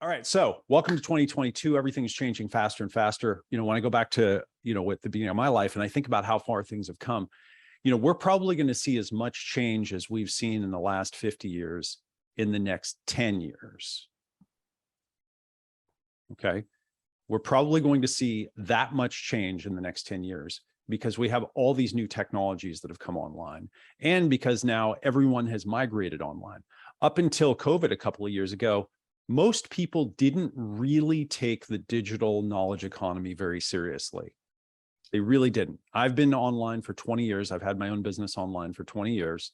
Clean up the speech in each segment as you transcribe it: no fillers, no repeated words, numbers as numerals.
All right, so welcome to 2022. Everything's changing faster and faster. When I go back to, at the beginning of my life and I think about how far things have come, we're probably going to see as much change as we've seen in the last 50 years in the next 10 years. Okay. We're probably going to see that much change in the next 10 years because we have all these new technologies that have come online and because now everyone has migrated online. Up until COVID a couple of years ago, most people didn't really take the digital knowledge economy very seriously. They really didn't. I've been online for 20 years. I've had my own business online for 20 years.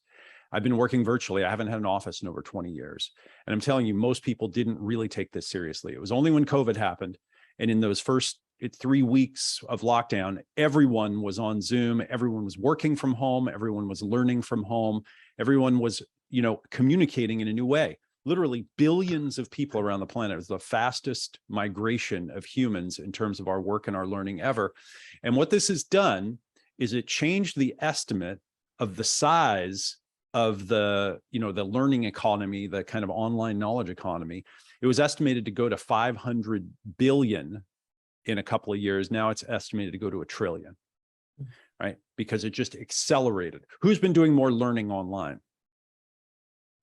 I've been working virtually. I haven't had an office in over 20 years. And I'm telling you, most people didn't really take this seriously. It was only when COVID happened. And in those first 3 weeks of lockdown, everyone was on Zoom. Everyone was working from home. Everyone was learning from home. Everyone was, communicating in a new way. Literally billions of people around the planet. It was the fastest migration of humans in terms of our work and our learning ever. And what this has done is it changed the estimate of the size of the learning economy, the kind of online knowledge economy. It was estimated to go to 500 billion in a couple of years. Now it's estimated to go to 1 trillion, right? Because it just accelerated. Who's been doing more learning online?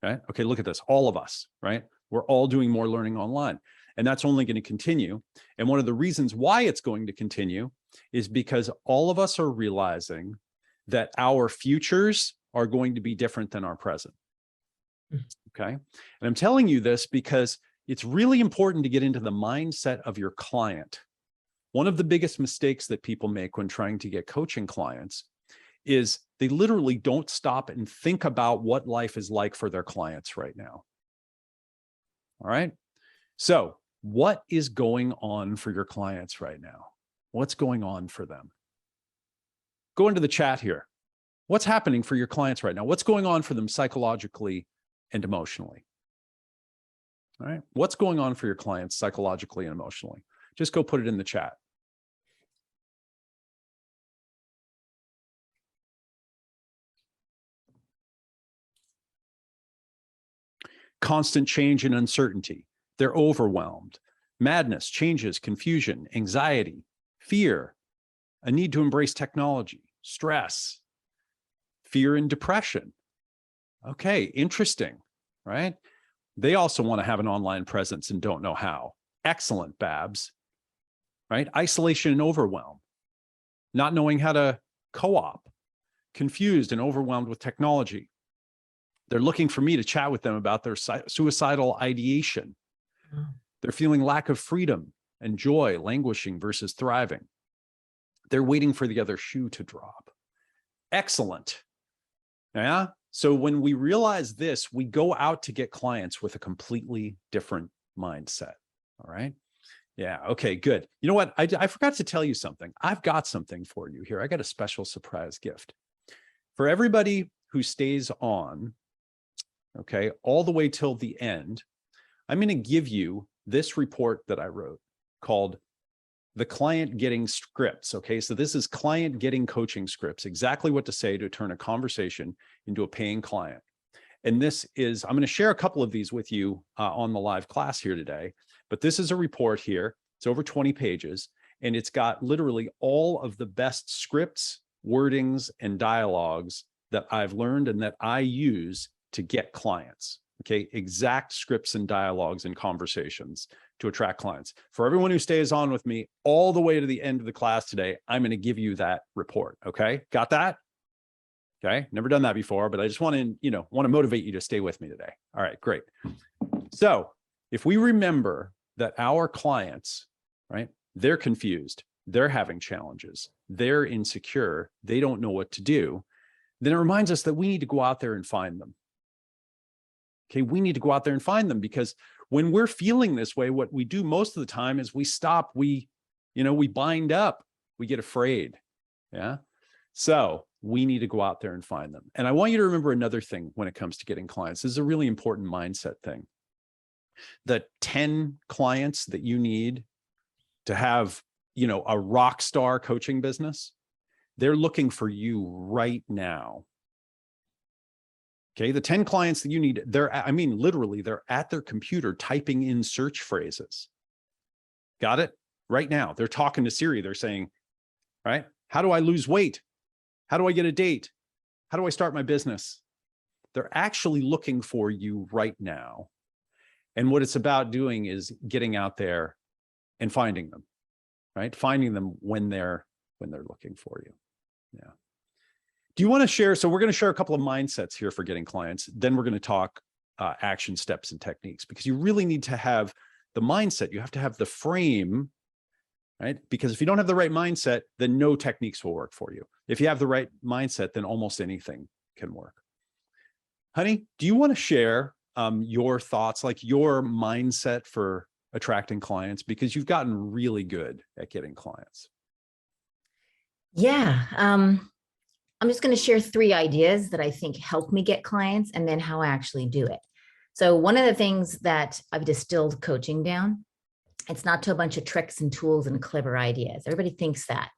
Right? Okay, look at this, all of us, right? We're all doing more learning online, and that's only going to continue. And one of the reasons why it's going to continue is because all of us are realizing that our futures are going to be different than our present. Okay. And I'm telling you this because it's really important to get into the mindset of your client. One of the biggest mistakes that people make when trying to get coaching clients is they literally don't stop and think about what life is like for their clients right now. All right. So what is going on for your clients right now? What's going on for them? Go into the chat here. What's happening for your clients right now? What's going on for them psychologically and emotionally? All right. What's going on for your clients psychologically and emotionally? Just go put it in the chat. Constant change and uncertainty. They're overwhelmed. Madness, changes, confusion, anxiety, fear, a need to embrace technology, stress, fear and depression. Okay, interesting, right? They also want to have an online presence and don't know how. Excellent, Babs, right? Isolation and overwhelm, not knowing how to co-op, confused and overwhelmed with technology. They're looking for me to chat with them about their suicidal ideation. Oh. They're feeling lack of freedom and joy, languishing versus thriving. They're waiting for the other shoe to drop. Excellent. Yeah. So when we realize this, we go out to get clients with a completely different mindset. All right. Yeah. Okay, good. You know what? I forgot to tell you something. I've got something for you here. I got a special surprise gift for everybody who stays on. Okay, all the way till the end. I'm going to give you this report that I wrote called The Client Getting Scripts. Okay, so this is client getting coaching scripts, exactly what to say to turn a conversation into a paying client. And this is, I'm going to share a couple of these with you on the live class here today, but this is a report here. It's over 20 pages, and it's got literally all of the best scripts, wordings, and dialogues that I've learned and that I use to get clients. Okay, exact scripts and dialogues and conversations to attract clients. For everyone who stays on with me all the way to the end of the class today, I'm going to give you that report. Okay, got that? Okay, never done that before, but I just want to, motivate you to stay with me today. All right, great. So if we remember that our clients, right, they're confused, they're having challenges, they're insecure, they don't know what to do, then it reminds us that we need to go out there and find them. Okay, we need to go out there and find them, because when we're feeling this way, what we do most of the time is we stop, we bind up, we get afraid. Yeah. So we need to go out there and find them. And I want you to remember another thing when it comes to getting clients. This is a really important mindset thing. The 10 clients that you need to have, a rock star coaching business, they're looking for you right now. Okay. The 10 clients that you need, I mean, literally, they're at their computer typing in search phrases. Got it? Right now, they're talking to Siri. They're saying, right? How do I lose weight? How do I get a date? How do I start my business? They're actually looking for you right now. And what it's about doing is getting out there and finding them, right? Finding them when they're looking for you. Yeah. Do you want to share? So we're going to share a couple of mindsets here for getting clients. Then we're going to talk action steps and techniques, because you really need to have the mindset. You have to have the frame, right? Because if you don't have the right mindset, then no techniques will work for you. If you have the right mindset, then almost anything can work. Honey, do you want to share your thoughts, like your mindset for attracting clients? Because you've gotten really good at getting clients. Yeah. I'm just going to share 3 ideas that I think help me get clients, and then how I actually do it. So one of the things that I've distilled coaching down, it's not to a bunch of tricks and tools and clever ideas. Everybody thinks that.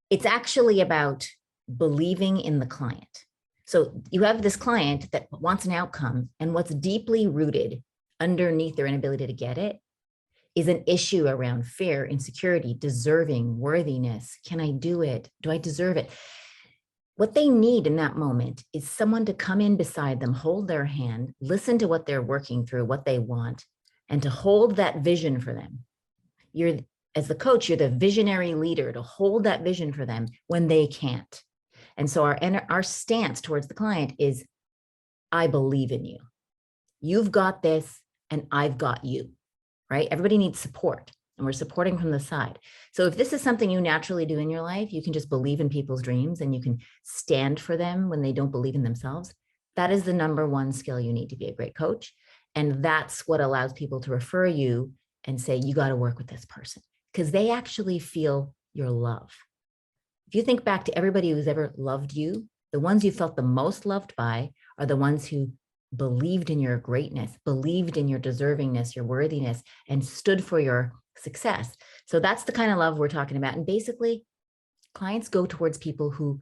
It's actually about believing in the client. So you have this client that wants an outcome, and what's deeply rooted underneath their inability to get it is an issue around fear, insecurity, deserving, worthiness. Can I do it? Do I deserve it? What they need in that moment is someone to come in beside them, hold their hand, listen to what they're working through, what they want, and to hold that vision for them. As the coach, you're the visionary leader to hold that vision for them when they can't. And so our stance towards the client is, I believe in you. You've got this, and I've got you, right? Everybody needs support, and we're supporting from the side. So if this is something you naturally do in your life, you can just believe in people's dreams and you can stand for them when they don't believe in themselves. That is the #1 skill you need to be a great coach. And that's what allows people to refer you and say, you got to work with this person, because they actually feel your love. If you think back to everybody who's ever loved you, the ones you felt the most loved by are the ones who believed in your greatness, believed in your deservingness, your worthiness, and stood for your success. So that's the kind of love we're talking about. And basically, clients go towards people who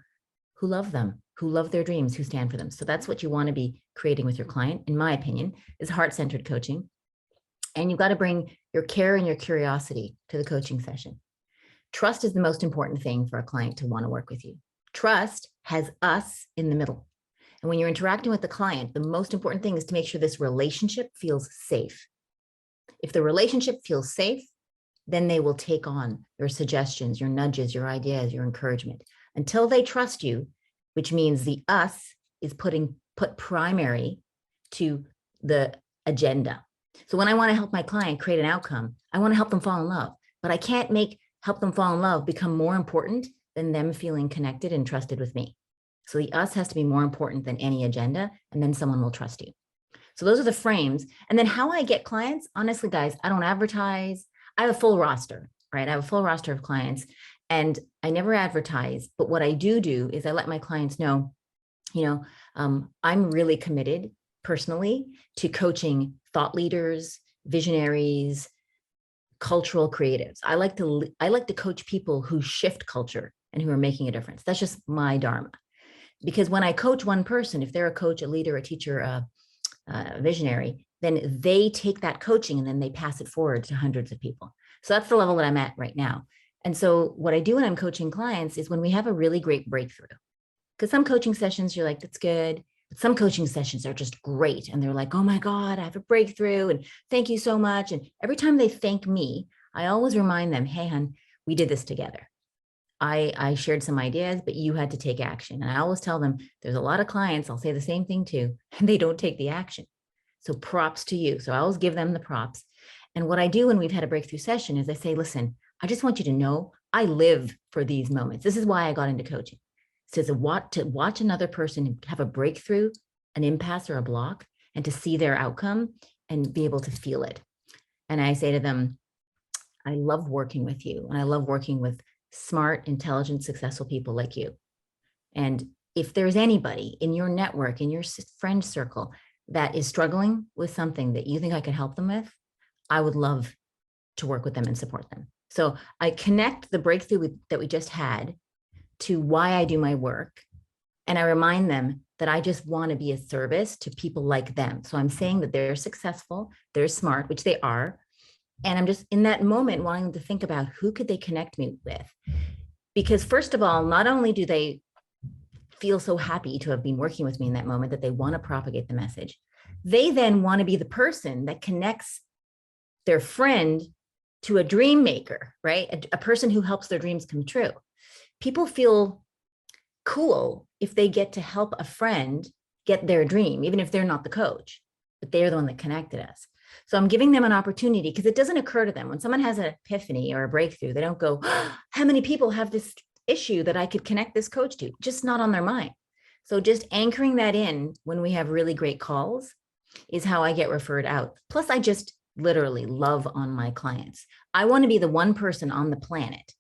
love them, who love their dreams, who stand for them. So that's what you want to be creating with your client, in my opinion, is heart-centered coaching. And you've got to bring your care and your curiosity to the coaching session. Trust is the most important thing for a client to want to work with you. Trust has us in the middle. And when you're interacting with the client, the most important thing is to make sure this relationship feels safe. If the relationship feels safe, then they will take on your suggestions, your nudges, your ideas, your encouragement. Until they trust you, which means the us is put primary to the agenda. So when I want to help my client create an outcome, I want to help them fall in love, but I can't help them fall in love become more important than them feeling connected and trusted with me. So the us has to be more important than any agenda, and then someone will trust you. So those are the frames. And then how I get clients, honestly, guys, I don't advertise. I have a full roster, right? I have a full roster of clients, and I never advertise. But what I do is I let my clients know, I'm really committed personally to coaching thought leaders, visionaries, cultural creatives. I like to coach people who shift culture and who are making a difference. That's just my dharma. Because when I coach one person, if they're a coach, a leader, a teacher, a visionary, then they take that coaching and then they pass it forward to hundreds of people. So that's the level that I'm at right now. And so what I do when I'm coaching clients is when we have a really great breakthrough, because some coaching sessions, you're like, that's good. But some coaching sessions are just great. And they're like, oh my God, I have a breakthrough. And thank you so much. And every time they thank me, I always remind them, hey, hon, we did this together. I shared some ideas, but you had to take action. And I always tell them, there's a lot of clients, I'll say the same thing too, and they don't take the action. So props to you. So I always give them the props. And what I do when we've had a breakthrough session is I say, listen, I just want you to know I live for these moments. This is why I got into coaching. So to watch another person have a breakthrough, an impasse or a block, and to see their outcome and be able to feel it. And I say to them, I love working with you. And I love working with smart, intelligent, successful people like you. And if there's anybody in your network, in your friend circle that is struggling with something that you think I could help them with, I would love to work with them and support them. So I connect the breakthrough that we just had to why I do my work. And I remind them that I just want to be a service to people like them. So I'm saying that they're successful, they're smart, which they are. And I'm just in that moment wanting to think about who could they connect me with? Because first of all, not only do they feel so happy to have been working with me in that moment that they want to propagate the message, they then want to be the person that connects their friend to a dream maker, right? A person who helps their dreams come true. People feel cool if they get to help a friend get their dream, even if they're not the coach, but they're the one that connected us. So I'm giving them an opportunity because it doesn't occur to them when someone has an epiphany or a breakthrough. They don't go, oh, how many people have this issue that I could connect this coach to? Just not on their mind. So just anchoring that in when we have really great calls is how I get referred out. Plus, I just literally love on my clients. I want to be the one person on the planet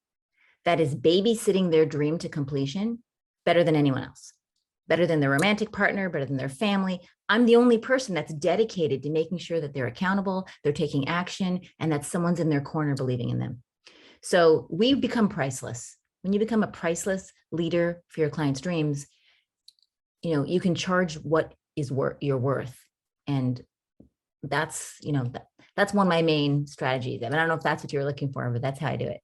that is babysitting their dream to completion better than anyone else, better than their romantic partner, better than their family. I'm the only person that's dedicated to making sure that they're accountable, they're taking action, and that someone's in their corner believing in them. So we become priceless. When you become a priceless leader for your clients' dreams, you can charge what is your worth. And that's, that's one of my main strategies. I don't know if that's what you're looking for, but that's how I do it.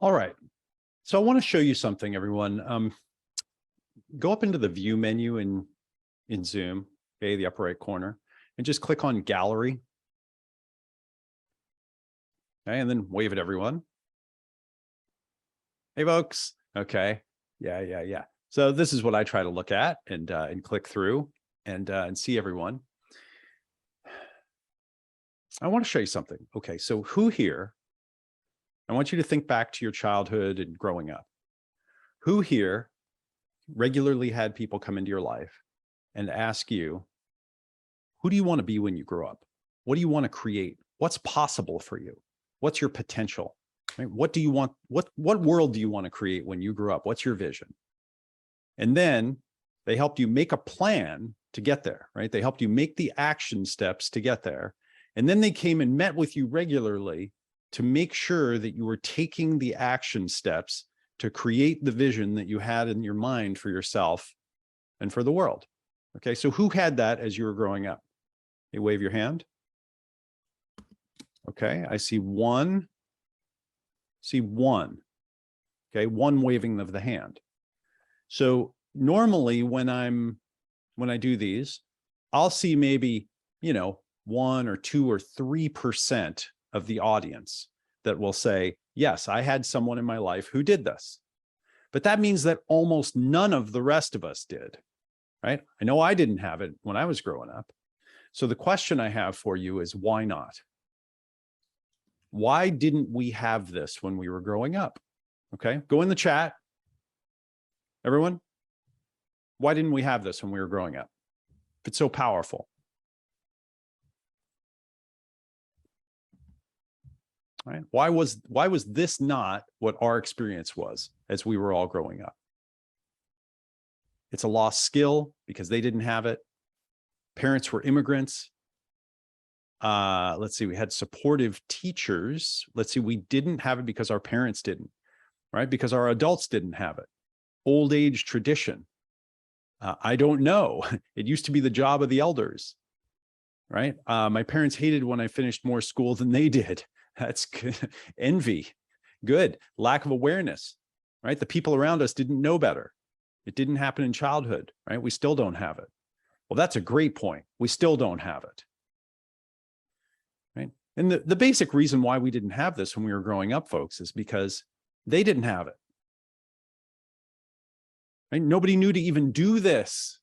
All right. So I want to show you something, everyone. Go up into the view menu in Zoom, okay, the upper right corner, and just click on gallery. Okay, and then wave at everyone. Hey, folks. Okay. Yeah. So this is what I try to look at and click through and see everyone. I want to show you something. Okay, so who here, I want you to think back to your childhood and growing up. Who here regularly had people come into your life and ask you, who do you want to be when you grow up? What do you want to create? What's possible for you? What's your potential? Right? What do you want? What world do you want to create when you grow up? What's your vision? And then they helped you make a plan to get there, right? They helped you make the action steps to get there. And then they came and met with you regularly to make sure that you were taking the action steps to create the vision that you had in your mind for yourself and for the world. Okay, so who had that as you were growing up? You wave your hand. Okay, I see one. See one. Okay, one waving of the hand. So normally when I do these, I'll see maybe, 1 or 2 or 3% of the audience that will say, yes, I had someone in my life who did this. But that means that almost none of the rest of us did, right? I know I didn't have it when I was growing up. So the question I have for you is, why not? Why didn't we have this when we were growing up? Okay, go in the chat. Everyone, why didn't we have this when we were growing up? If it's so powerful. Right? Why was this not what our experience was as we were all growing up? It's a lost skill because they didn't have it. Parents were immigrants. Let's see, we had supportive teachers. Let's see, we didn't have it because our parents didn't, right? Because our adults didn't have it. Old age tradition. I don't know. It used to be the job of the elders, right? My parents hated when I finished more school than they did. That's good. Envy. Good. Lack of awareness, right? The people around us didn't know better. It didn't happen in childhood, right? We still don't have it. Well, that's a great point. We still don't have it, right? And the basic reason why we didn't have this when we were growing up, folks, is because they didn't have it. Right? Nobody knew to even do this.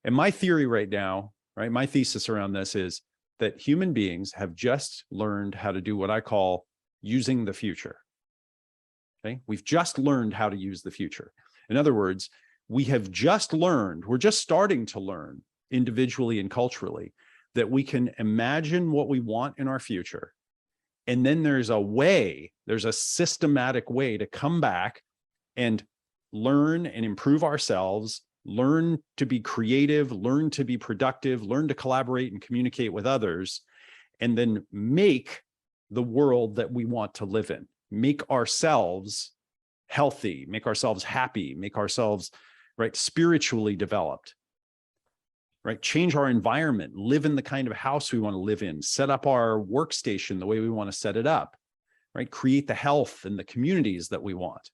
And my theory right now, right, my thesis around this is that human beings have just learned how to do what I call using the future. Okay, we've just learned how to use the future. In other words, we have just learned, we're just starting to learn individually and culturally that we can imagine what we want in our future. And then there's a systematic way to come back and learn and improve ourselves, learn to be creative, learn to be productive, learn to collaborate and communicate with others, and then make the world that we want to live in, make ourselves healthy, make ourselves happy, make ourselves right? Spiritually developed, right? Change our environment, live in the kind of house we want to live in, set up our workstation the way we want to set it up, right? Create the health and the communities that we want.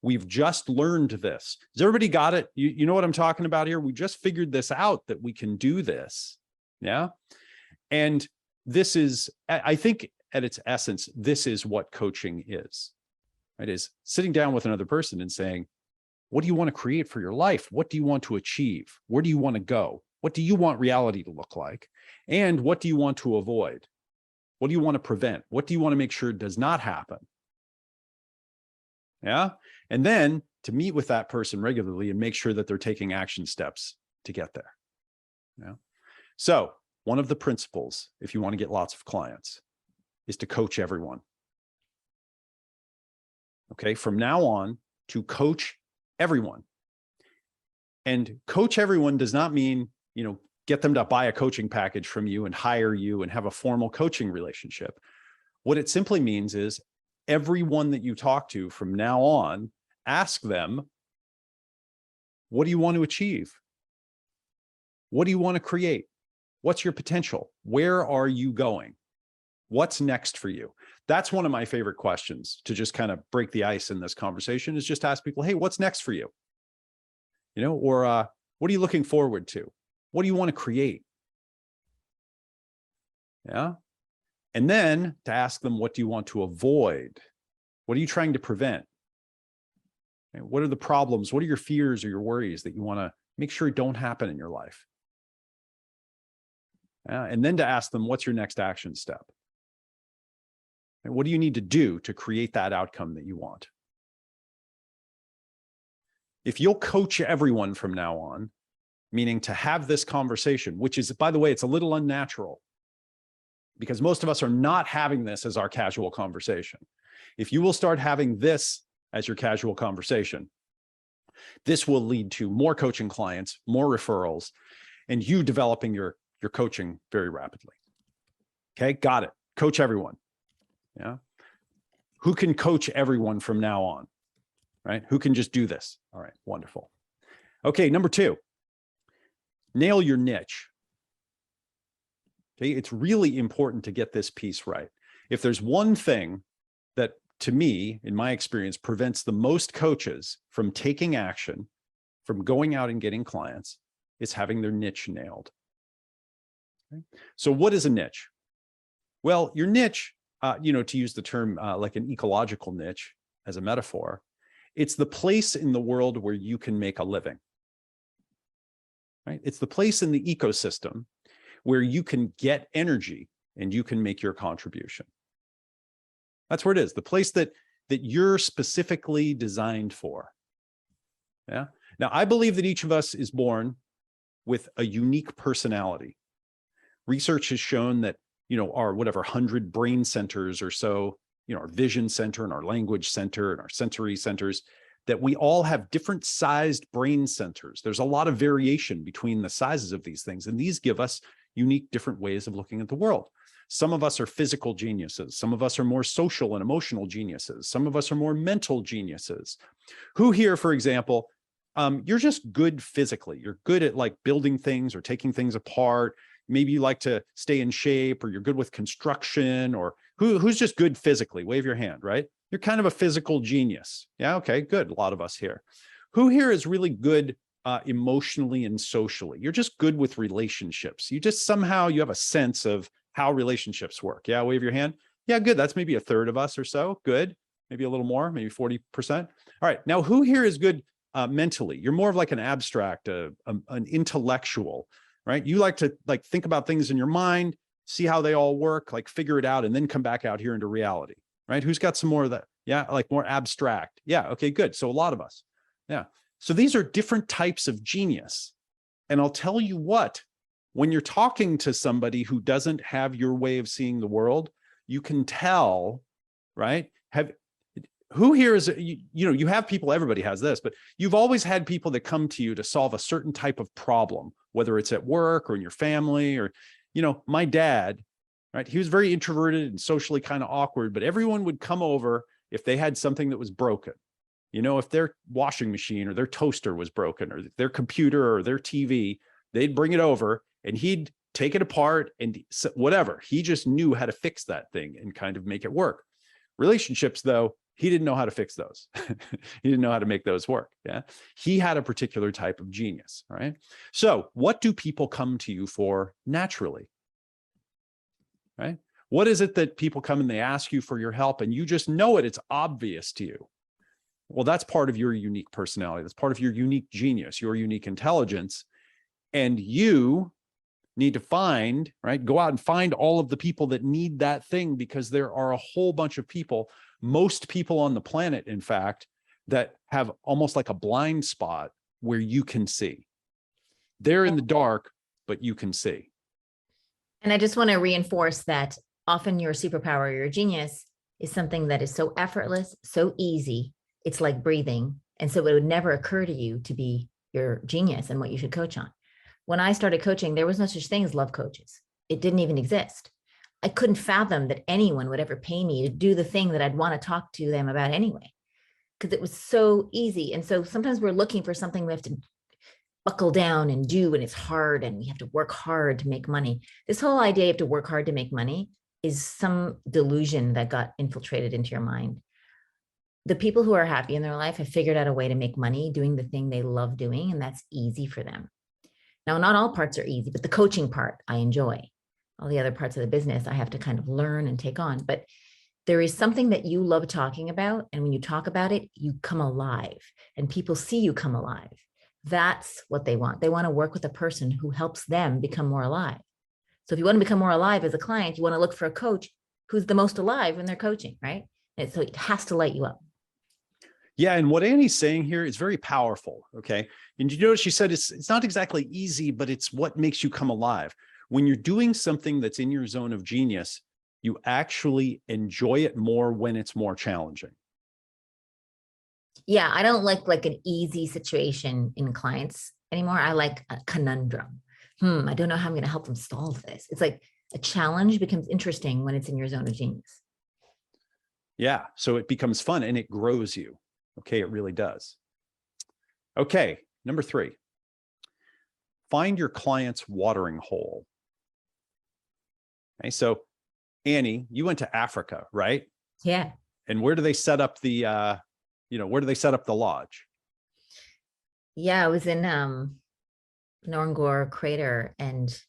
We've just learned this. Has everybody got it? You know what I'm talking about here? We just figured this out, that we can do this. Yeah. And this is, I think at its essence, this is what coaching is, right? Is sitting down with another person and saying, what do you want to create for your life? What do you want to achieve? Where do you want to go? What do you want reality to look like? And what do you want to avoid? What do you want to prevent? What do you want to make sure does not happen? Yeah. And then to meet with that person regularly and make sure that they're taking action steps to get there. Yeah. So one of the principles, if you want to get lots of clients, is to coach everyone. Okay. From now on, to coach everyone. And coach everyone does not mean, get them to buy a coaching package from you and hire you and have a formal coaching relationship. What it simply means is everyone that you talk to from now on, ask them, what do you want to achieve? What do you want to create? What's your potential? Where are you going? What's next for you? That's one of my favorite questions to just kind of break the ice in this conversation, is just ask people, hey, what's next for you? Or what are you looking forward to? What do you want to create? Yeah. And then to ask them, what do you want to avoid? What are you trying to prevent? Okay, what are the problems? What are your fears or your worries that you want to make sure don't happen in your life? And then to ask them, what's your next action step? And what do you need to do to create that outcome that you want? If you'll coach everyone from now on, meaning to have this conversation, which is, by the way, it's a little unnatural because most of us are not having this as our casual conversation. If you will start having this as your casual conversation, this will lead to more coaching clients, more referrals, and you developing your coaching very rapidly. Okay, got it. Coach everyone. Yeah. Who can coach everyone from now on? Right? Who can just do this? All right, wonderful. Okay, number 2, nail your niche. Okay, it's really important to get this piece right. If there's one thing that, to me, in my experience, prevents the most coaches from taking action, from going out and getting clients, it's having their niche nailed. Okay? So what is a niche? Well, your niche, to use the term like an ecological niche as a metaphor, it's the place in the world where you can make a living. Right? It's the place in the ecosystem where you can get energy and you can make your contribution. That's where it is, the place that you're specifically designed for. Yeah. Now, I believe that each of us is born with a unique personality. Research has shown that, our 100 brain centers or so, our vision center and our language center and our sensory centers, that we all have different sized brain centers. There's a lot of variation between the sizes of these things, and these give us unique, different ways of looking at the world. Some of us are physical geniuses. Some of us are more social and emotional geniuses. Some of us are more mental geniuses. Who here, for example, you're just good physically. You're good at like building things or taking things apart. Maybe you like to stay in shape, or you're good with construction, or who's just good physically? Wave your hand, right? You're kind of a physical genius. Yeah, okay, good. A lot of us here. Who here is really good emotionally and socially? You're just good with relationships. You just somehow, you have a sense of how relationships work. Yeah, wave your hand. Yeah, good. That's maybe a third of us or so. Good. Maybe a little more, maybe 40%. All right. Now, who here is good mentally? You're more of like an abstract, an intellectual, right? You like to think about things in your mind, see how they all work, figure it out, and then come back out here into reality, right? Who's got some more of that? Yeah, like more abstract. Yeah, okay, good. So a lot of us. Yeah. So these are different types of genius. And I'll tell you what, when you're talking to somebody who doesn't have your way of seeing the world, you can tell, right? Who here is, you have people, everybody has this, but you've always had people that come to you to solve a certain type of problem, whether it's at work or in your family or, my dad, right? He was very introverted and socially kind of awkward, but everyone would come over if they had something that was broken. You know, if their washing machine or their toaster was broken or their computer or their TV, they'd bring it over and he'd take it apart and whatever. He just knew how to fix that thing and kind of make it work. Relationships, though, he didn't know how to fix those. He didn't know how to make those work. Yeah. He had a particular type of genius. Right. So what do people come to you for naturally? Right. What is it that people come and they ask you for your help and you just know it? It's obvious to you. Well, that's part of your unique personality. That's part of your unique genius, your unique intelligence. And you need to find, right? Go out and find all of the people that need that thing, because there are a whole bunch of people, most people on the planet, in fact, that have almost like a blind spot where you can see. They're in the dark, but you can see. And I just want to reinforce that often your superpower, your genius, is something that is so effortless, so easy. It's like breathing. And so it would never occur to you to be your genius and what you should coach on. When I started coaching, there was no such thing as love coaches. It didn't even exist. I couldn't fathom that anyone would ever pay me to do the thing that I'd want to talk to them about anyway, because it was so easy. And so sometimes we're looking for something we have to buckle down and do, and it's hard, and we have to work hard to make money. This whole idea you have to work hard to make money is some delusion that got infiltrated into your mind. The people who are happy in their life have figured out a way to make money doing the thing they love doing, and that's easy for them. Now, not all parts are easy, but the coaching part I enjoy. All the other parts of the business I have to kind of learn and take on. But there is something that you love talking about, and when you talk about it, you come alive, and people see you come alive. That's what they want. They want to work with a person who helps them become more alive. So if you want to become more alive as a client, you want to look for a coach who's the most alive when they're coaching, right? And so it has to light you up. Yeah, and what Annie's saying here is very powerful, okay? And you notice she said it's not exactly easy, but it's what makes you come alive. When you're doing something that's in your zone of genius, you actually enjoy it more when it's more challenging. Yeah, I don't like an easy situation in clients anymore. I like a conundrum. I don't know how I'm going to help them solve this. It's like a challenge becomes interesting when it's in your zone of genius. Yeah, so it becomes fun and it grows you. Okay, it really does. Okay, number 3. Find your client's watering hole. Okay, so Annie, you went to Africa, right? Yeah. And where do they set up the, where do they set up the lodge? Yeah, I was in Ngorongoro crater, and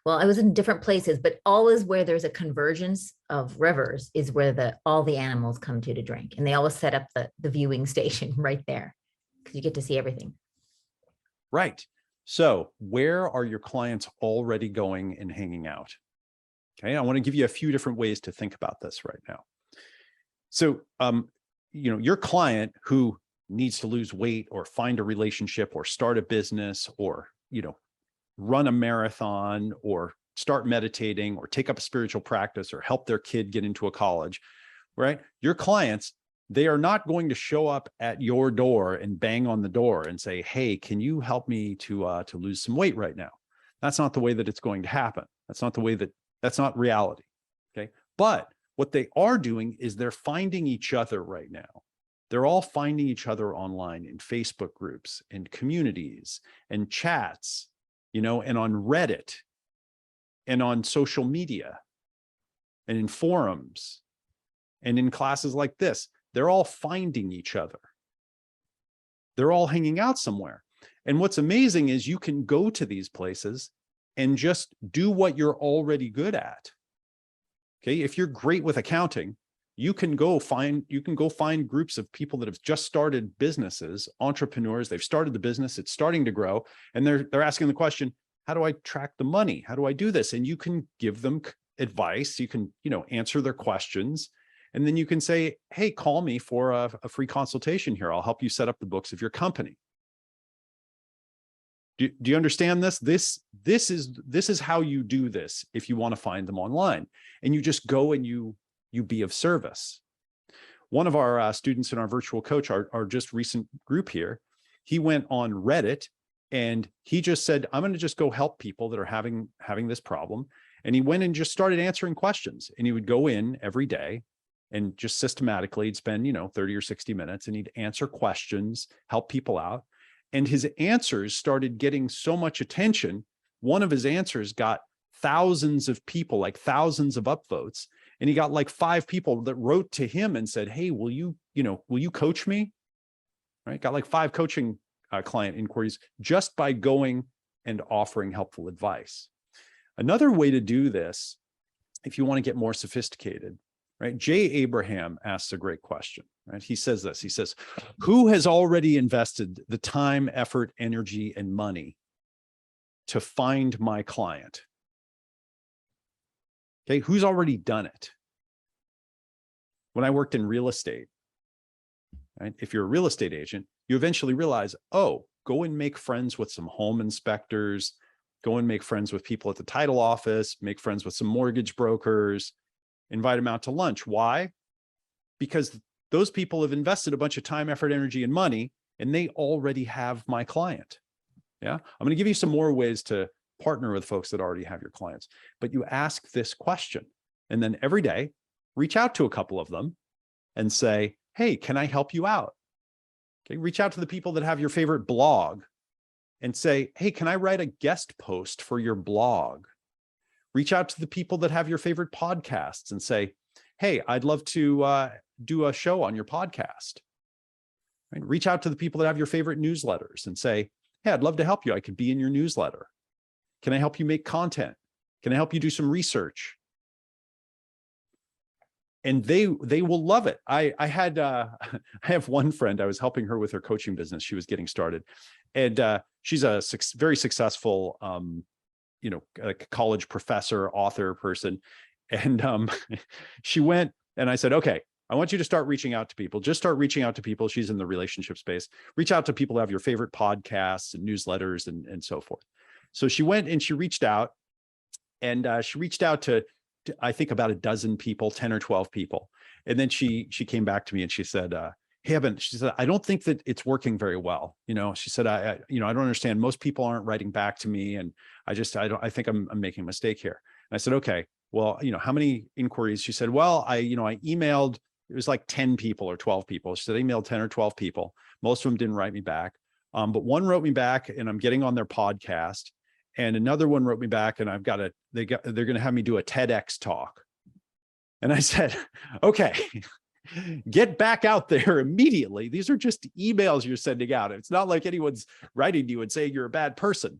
well, I was in different places, but always where there's a convergence of rivers is where all the animals come to drink. And they always set up the viewing station right there, because you get to see everything. Right. So where are your clients already going and hanging out? Okay, I want to give you a few different ways to think about this right now. So, your client who needs to lose weight or find a relationship or start a business or, run a marathon or start meditating or take up a spiritual practice or help their kid get into a college, right? Your clients, they are not going to show up at your door and bang on the door and say, hey, can you help me to lose some weight right now? That's not the way that it's going to happen. That's not reality. Okay. But what they are doing is they're finding each other right now. They're all finding each other online in Facebook groups and communities and chats, and on Reddit and on social media and in forums and in classes like this. They're all finding each other. They're all hanging out somewhere. And what's amazing is you can go to these places and just do what you're already good at. Okay, if you're great with accounting, you can go find groups of people that have just started businesses, entrepreneurs. They've started the business, it's starting to grow, and they're asking the question, how do I track the money? How do I do this? And you can give them advice. You can, answer their questions, and then you can say, hey, call me for a free consultation here. I'll help you set up the books of your company. Do you understand this? This is how you do this if you want to find them online, and you just go and you be of service. One of our students in our virtual coach, our just recent group here, he went on Reddit and he just said, I'm going to just go help people that are having this problem. And he went and just started answering questions, and he would go in every day And just systematically, he'd spend, 30 or 60 minutes and he'd answer questions, help people out. And his answers started getting so much attention. One of his answers got thousands of people, like thousands of upvotes. And he got like 5 people that wrote to him and said, hey, will you coach me? Right? Got like 5 coaching client inquiries just by going and offering helpful advice. Another way to do this, if you want to get more sophisticated, right? Jay Abraham asks a great question, right? He says this, he says, who has already invested the time, effort, energy, and money to find my client? Okay, who's already done it? When I worked in real estate, right? If you're a real estate agent, you eventually realize, oh, go and make friends with some home inspectors, go and make friends with people at the title office, make friends with some mortgage brokers, invite them out to lunch. Why? Because those people have invested a bunch of time, effort, energy, and money, and they already have my client. Yeah. I'm going to give you some more ways to partner with folks that already have your clients, but you ask this question, and then every day reach out to a couple of them and say, hey, can I help you out? Okay. Reach out to the people that have your favorite blog and say, hey, can I write a guest post for your blog? Reach out to the people that have your favorite podcasts and say, hey, I'd love to do a show on your podcast. Right? Reach out to the people that have your favorite newsletters and say, hey, I'd love to help you. I could be in your newsletter. Can I help you make content? Can I help you do some research? And they will love it. I have one friend, I was helping her with her coaching business. She was getting started, and she's a very successful, a college professor, author person. And she went, and I said, okay, I want you to start reaching out to people. Just start reaching out to people. She's in the relationship space. Reach out to people who have your favorite podcasts and newsletters and so forth. So she went and she reached out, and she reached out to I think about a dozen people, 10 or 12 people. And then she came back to me and she said, hey, Evan, she said, I don't think that it's working very well. She said, I don't understand. Most people aren't writing back to me. And I think I'm making a mistake here. And I said, okay, well, how many inquiries? She said, well, I emailed, it was like 10 people or 12 people. She said, I emailed 10 or 12 people. Most of them didn't write me back. But one wrote me back, and I'm getting on their podcast. And another one wrote me back, and they're going to have me do a TEDx talk. And I said, okay, get back out there immediately. These are just emails you're sending out. It's not like anyone's writing to you and saying you're a bad person.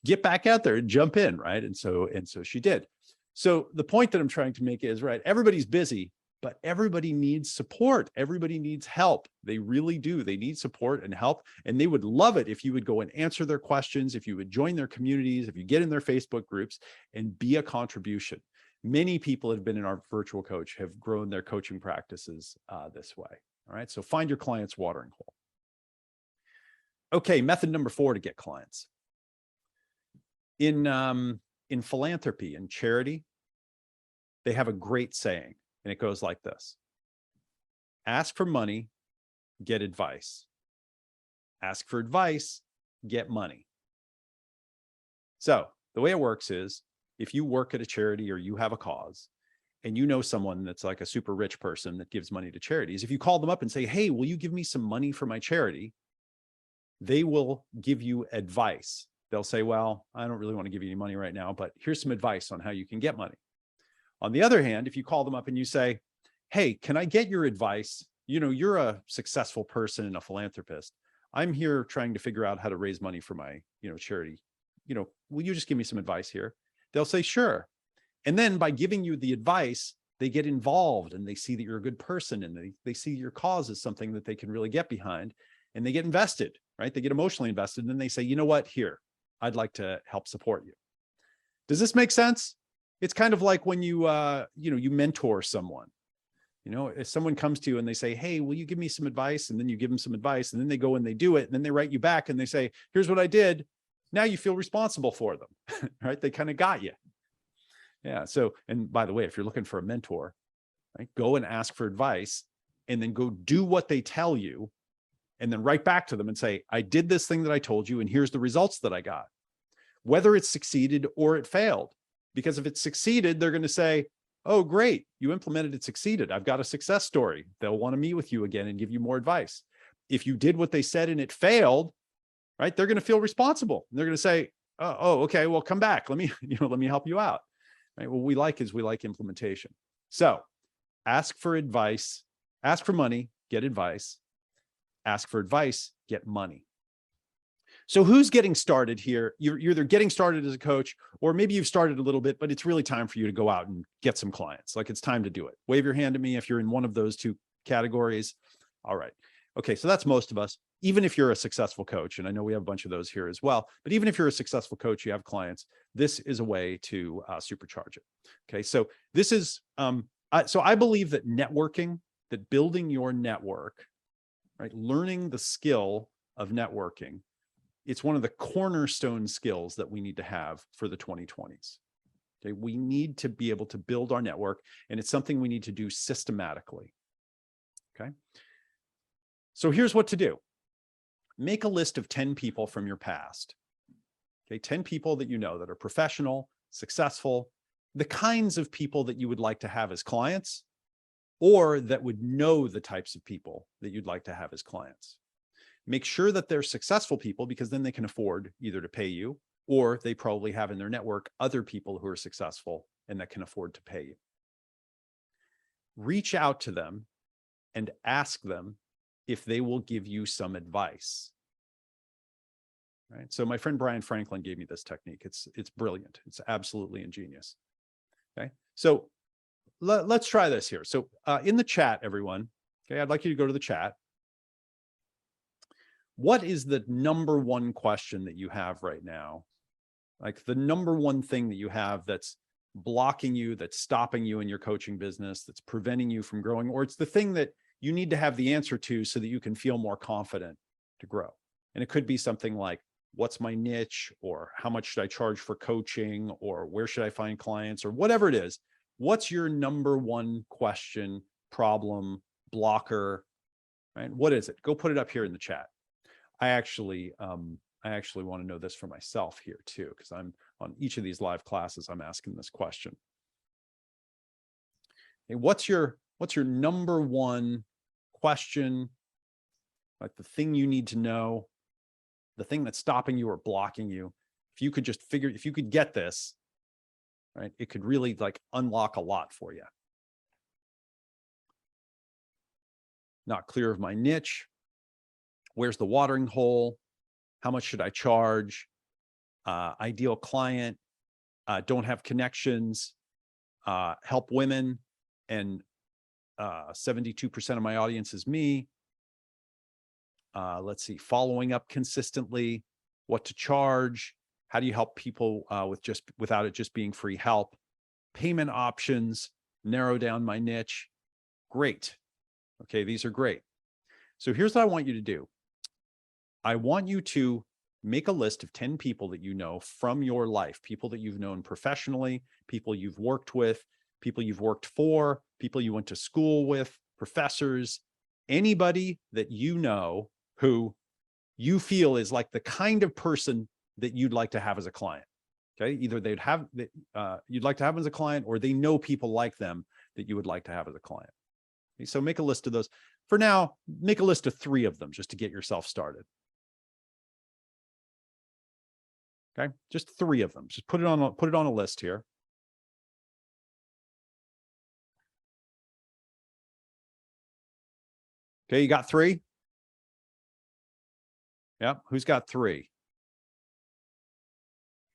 Get back out there and jump in. Right. And so she did. So the point that I'm trying to make is, right, everybody's busy, but everybody needs support. Everybody needs help. They really do. They need support and help. And they would love it if you would go and answer their questions, if you would join their communities, if you get in their Facebook groups and be a contribution. Many people have been in our virtual coach, have grown their coaching practices this way. All right. So find your client's watering hole. Okay. Method number 4 to get clients. In philanthropy and charity, they have a great saying. And it goes like this: ask for money, get advice. Ask for advice, get money. So the way it works is, if you work at a charity or you have a cause and you know someone that's like a super rich person that gives money to charities, if you call them up and say, hey, will you give me some money for my charity? They will give you advice. They'll say, well, I don't really want to give you any money right now, but here's some advice on how you can get money. On the other hand, if you call them up and you say, hey, can I get your advice? You're a successful person and a philanthropist. I'm here trying to figure out how to raise money for my, charity. Will you just give me some advice here? They'll say, sure. And then by giving you the advice, they get involved and they see that you're a good person, and they see your cause is something that they can really get behind, and they get invested, right? They get emotionally invested. And then they say, you know what, here, I'd like to help support you. Does this make sense? It's kind of like when you mentor someone. If someone comes to you and they say, hey, will you give me some advice? And then you give them some advice, and then they go and they do it. And then they write you back and they say, here's what I did. Now you feel responsible for them, right? They kind of got you. Yeah. So, and by the way, if you're looking for a mentor, right, go and ask for advice, and then go do what they tell you, and then write back to them and say, I did this thing that I told you, and here's the results that I got, whether it succeeded or it failed. Because if it succeeded, they're going to say, Oh, great. You implemented it, succeeded. I've got a success story. They'll want to meet with you again and give you more advice. If you did what they said and it failed, right, they're going to feel responsible. They're going to say, oh, okay, well, come back. Let me help you out. Right. What we like implementation. So ask for advice, ask for money, get advice, ask for advice, get money. So who's getting started here? You're either getting started as a coach, or maybe you've started a little bit, but it's really time for you to go out and get some clients. Like, it's time to do it. Wave your hand to me if you're in one of those two categories. All right. Okay. So that's most of us. Even if you're a successful coach, and I know we have a bunch of those here as well, but even if you're a successful coach, you have clients, this is a way to supercharge it. Okay. So this is, so I believe that networking, that building your network, right, learning the skill of networking, it's one of the cornerstone skills that we need to have for the 2020s. Okay, we need to be able to build our network, and it's something we need to do systematically. Okay, so here's what to do. Make a list of 10 people from your past. Okay, 10 people that you know that are professional, successful, the kinds of people that you would like to have as clients, or that would know the types of people that you'd like to have as clients. Make sure that they're successful people, because then they can afford either to pay you, or they probably have in their network other people who are successful and that can afford to pay you. Reach out to them and ask them if they will give you some advice. Right? So my friend Brian Franklin gave me this technique. It's brilliant. It's absolutely ingenious. Okay. So let's try this here. So in the chat, everyone, okay, I'd like you to go to the chat. What is the number one question that you have right now? Like, the number one thing that you have that's blocking you, that's stopping you in your coaching business, that's preventing you from growing, or it's the thing that you need to have the answer to so that you can feel more confident to grow. And it could be something like, what's my niche, or how much should I charge for coaching, or where should I find clients, or whatever it is. What's your number one question, problem, blocker, right? What is it? Go put it up here in the chat. I actually want to know this for myself here too, because I'm on each of these live classes, I'm asking this question. Hey, what's your number one question? Like, the thing you need to know, the thing that's stopping you or blocking you. If you could just if you could get this, right, it could really like unlock a lot for you. Not clear of my niche. Where's the watering hole? How much should I charge? Ideal client. Don't have connections. Help women. And 72% of my audience is me. Let's see, following up consistently, what to charge. How do you help people without it just being free help? Payment options, narrow down my niche. Great. Okay, these are great. So here's what I want you to do. I want you to make a list of 10 people that you know from your life, people that you've known professionally, people you've worked with, people you've worked for, people you went to school with, professors, anybody that you know who you feel is like the kind of person that you'd like to have as a client. Okay, either you'd like to have them as a client, or they know people like them that you would like to have as a client. Okay, so make a list of those. For now, make a list of 3 of them just to get yourself started. Okay, just 3 of them. Just put it on a list here. Okay, you got 3? Yep, who's got 3? Okay,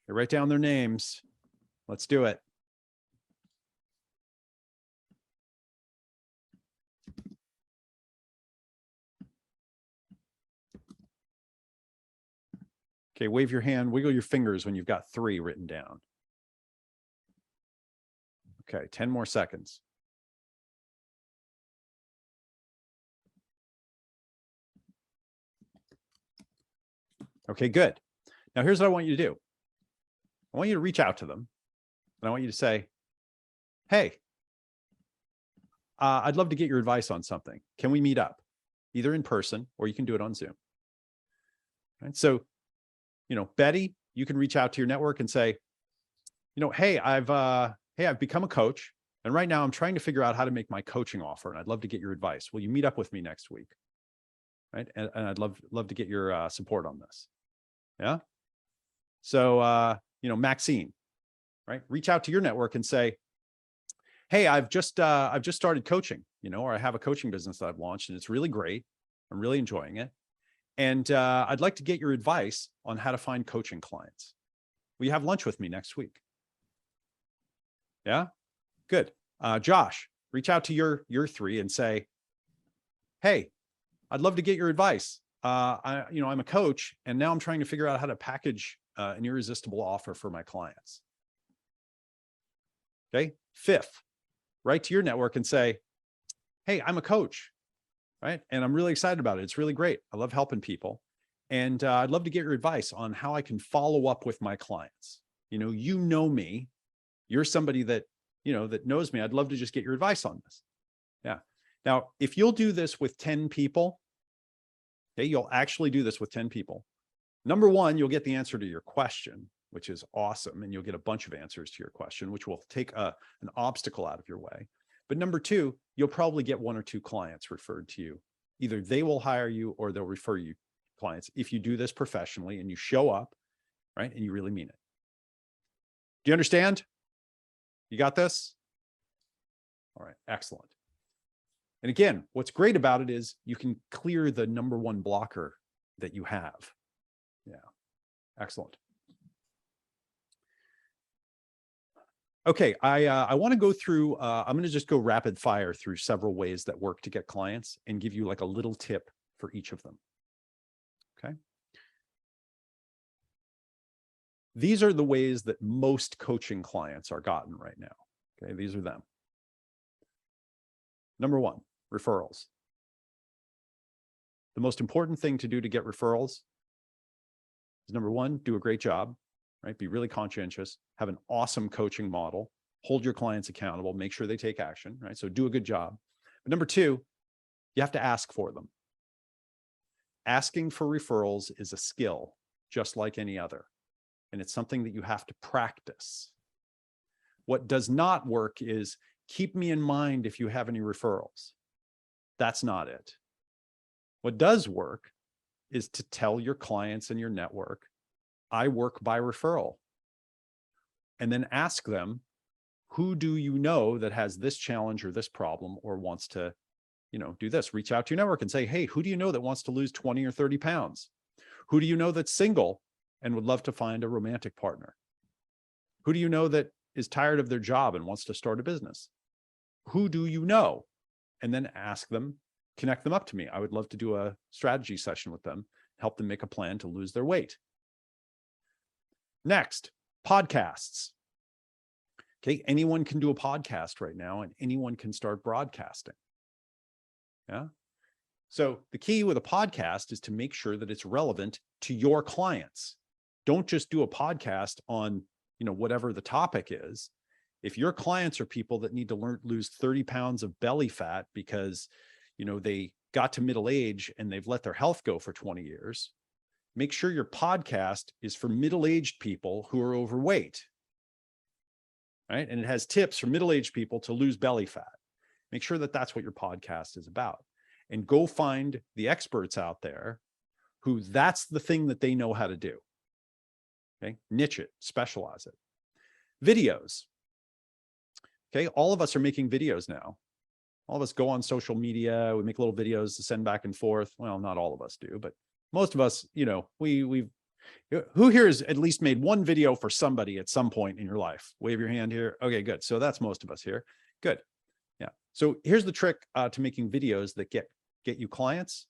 write down their names. Let's do it. Okay, wave your hand, wiggle your fingers when you've got 3 written down. Okay, 10 more seconds. Okay, good. Now here's what I want you to do. I want you to reach out to them, and I want you to say, hey, I'd love to get your advice on something. Can we meet up? Either in person, or you can do it on Zoom. Right? So, Betty, you can reach out to your network and say, hey, I've become a coach, And right now I'm trying to figure out how to make my coaching offer, and I'd love to get your advice. Will you meet up with me next week? Right. And I'd love to get your support on this. Yeah. So, Maxine, right? Reach out to your network and say, hey, I've just started coaching, or I have a coaching business that I've launched and it's really great. I'm really enjoying it. And I'd like to get your advice on how to find coaching clients. Will you have lunch with me next week? Yeah, good. Josh, reach out to your three and say, hey, I'd love to get your advice. I'm a coach, and now I'm trying to figure out how to package an irresistible offer for my clients. Okay. Fifth, write to your network and say, hey, I'm a coach, right? And I'm really excited about it. It's really great. I love helping people. And I'd love to get your advice on how I can follow up with my clients. You know me. You're somebody that knows me. I'd love to just get your advice on this. Yeah. Now, if you'll do this with 10 people, okay, you'll actually do this with 10 people. Number one, you'll get the answer to your question, which is awesome. And you'll get a bunch of answers to your question, which will take an obstacle out of your way. But number two, you'll probably get 1 or 2 clients referred to you. Either they will hire you or they'll refer you clients if you do this professionally and you show up, right? And you really mean it. Do you understand? You got this? All right, excellent. And again, what's great about it is you can clear the number one blocker that you have. Yeah, excellent. Okay, I want to go through, I'm going to just go rapid fire through several ways that work to get clients and give you like a little tip for each of them. Okay. These are the ways that most coaching clients are gotten right now. Okay, these are them. Number one, referrals. The most important thing to do to get referrals is number one, do a great job, right? Be really conscientious, have an awesome coaching model, hold your clients accountable, make sure they take action, right? So do a good job. But number two, you have to ask for them. Asking for referrals is a skill, just like any other. And it's something that you have to practice. What does not work is keep me in mind if you have any referrals. That's not it. What does work is to tell your clients and your network, I work by referral. And then ask them, who do you know that has this challenge or this problem or wants to, do this? Reach out to your network and say, hey, who do you know that wants to lose 20 or 30 pounds? Who do you know that's single and would love to find a romantic partner? Who do you know that is tired of their job and wants to start a business? Who do you know? And then ask them, connect them up to me. I would love to do a strategy session with them, help them make a plan to lose their weight. Next, podcasts. Okay, anyone can do a podcast right now and anyone can start broadcasting. Yeah. So the key with a podcast is to make sure that it's relevant to your clients. Don't just do a podcast on, whatever the topic is. If your clients are people that need to lose 30 pounds of belly fat because, they got to middle age and they've let their health go for 20 years, make sure your podcast is for middle-aged people who are overweight, right? And it has tips for middle-aged people to lose belly fat. Make sure that that's what your podcast is about. And go find the experts out there who that's the thing that they know how to do. Okay, niche it, specialize it. Videos. Okay, all of us are making videos now. All of us go on social media. We make little videos to send back and forth. Well, not all of us do, but most of us, who here has at least made one video for somebody at some point in your life? Wave your hand here. Okay, good. So that's most of us here. Good. Yeah. So here's the trick to making videos that get you clients.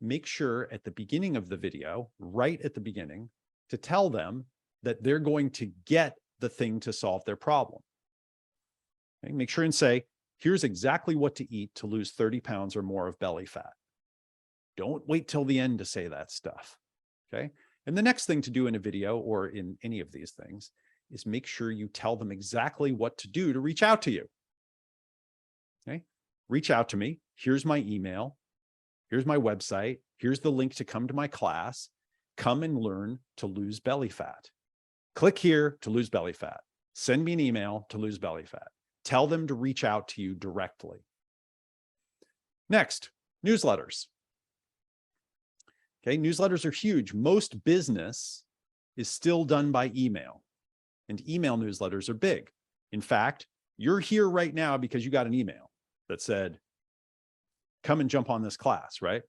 Make sure at the beginning of the video, right at the beginning, to tell them that they're going to get the thing to solve their problem. Okay? Make sure and say, here's exactly what to eat to lose 30 pounds or more of belly fat. Don't wait till the end to say that stuff. Okay. And the next thing to do in a video or in any of these things is make sure you tell them exactly what to do to reach out to you. Okay. Reach out to me. Here's my email. Here's my website. Here's the link to come to my class. Come and learn to lose belly fat. Click here to lose belly fat. Send me an email to lose belly fat. Tell them to reach out to you directly. Next, newsletters. Okay, newsletters are huge. Most business is still done by email, and email newsletters are big. In fact, you're here right now because you got an email that said, come and jump on this class, right?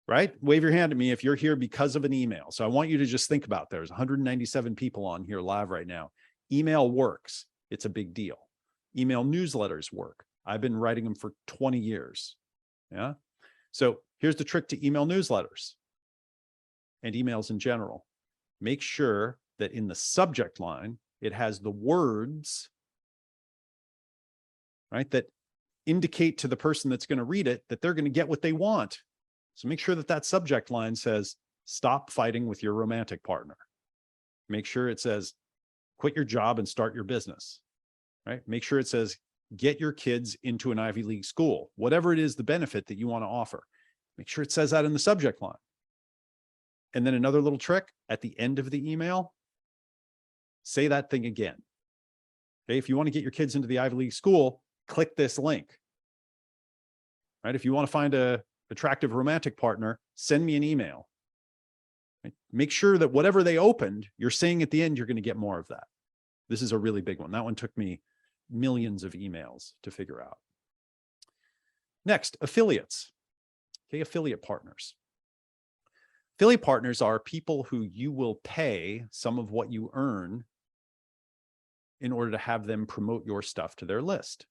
Right? Wave your hand at me if you're here because of an email. So I want you to just think about there's 197 people on here live right now. Email works. It's a big deal. Email newsletters work. I've been writing them for 20 years. Yeah. So here's the trick to email newsletters and emails in general. Make sure that in the subject line, it has the words, right, that indicate to the person that's going to read it that they're going to get what they want. So make sure that that subject line says, stop fighting with your romantic partner. Make sure it says, quit your job and start your business, right? Make sure it says, get your kids into an Ivy League school, whatever it is, the benefit that you want to offer. Make sure it says that in the subject line. And then another little trick at the end of the email, say that thing again. Okay, if you want to get your kids into the Ivy League school, click this link. Right? If you want to find a attractive romantic partner, send me an email. Right? Make sure that whatever they opened, you're saying at the end, you're going to get more of that. This is a really big one. That one took me millions of emails to figure out. Next, affiliates. Okay, affiliate partners. Affiliate partners are people who you will pay some of what you earn in order to have them promote your stuff to their list.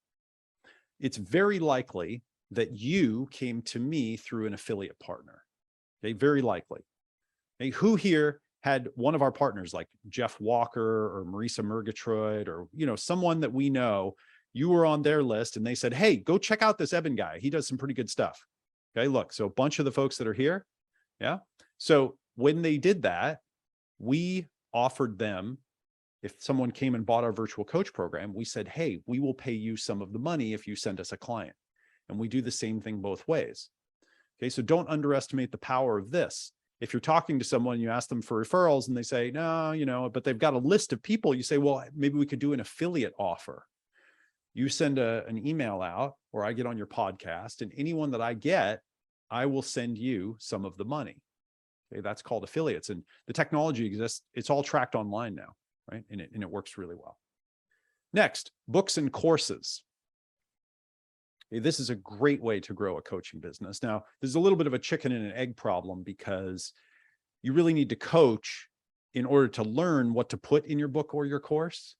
It's very likely that you came to me through an affiliate partner. Okay, very likely. Okay, who here had one of our partners like Jeff Walker or Marisa Murgatroyd or someone that we know, you were on their list and they said, hey, go check out this Eben guy. He does some pretty good stuff. Okay, look, so a bunch of the folks that are here, yeah. So when they did that, we offered them, if someone came and bought our virtual coach program, we said, hey, we will pay you some of the money if you send us a client. And we do the same thing both ways. Okay, so don't underestimate the power of this. If you're talking to someone, you ask them for referrals and they say, no, but they've got a list of people, you say, well, maybe we could do an affiliate offer. You send an email out, or I get on your podcast, and anyone that I get, I will send you some of the money. Okay, that's called affiliates. And the technology exists. It's all tracked online now, right? And it works really well. Next, books and courses. Okay, this is a great way to grow a coaching business. Now, there's a little bit of a chicken and an egg problem because you really need to coach in order to learn what to put in your book or your course.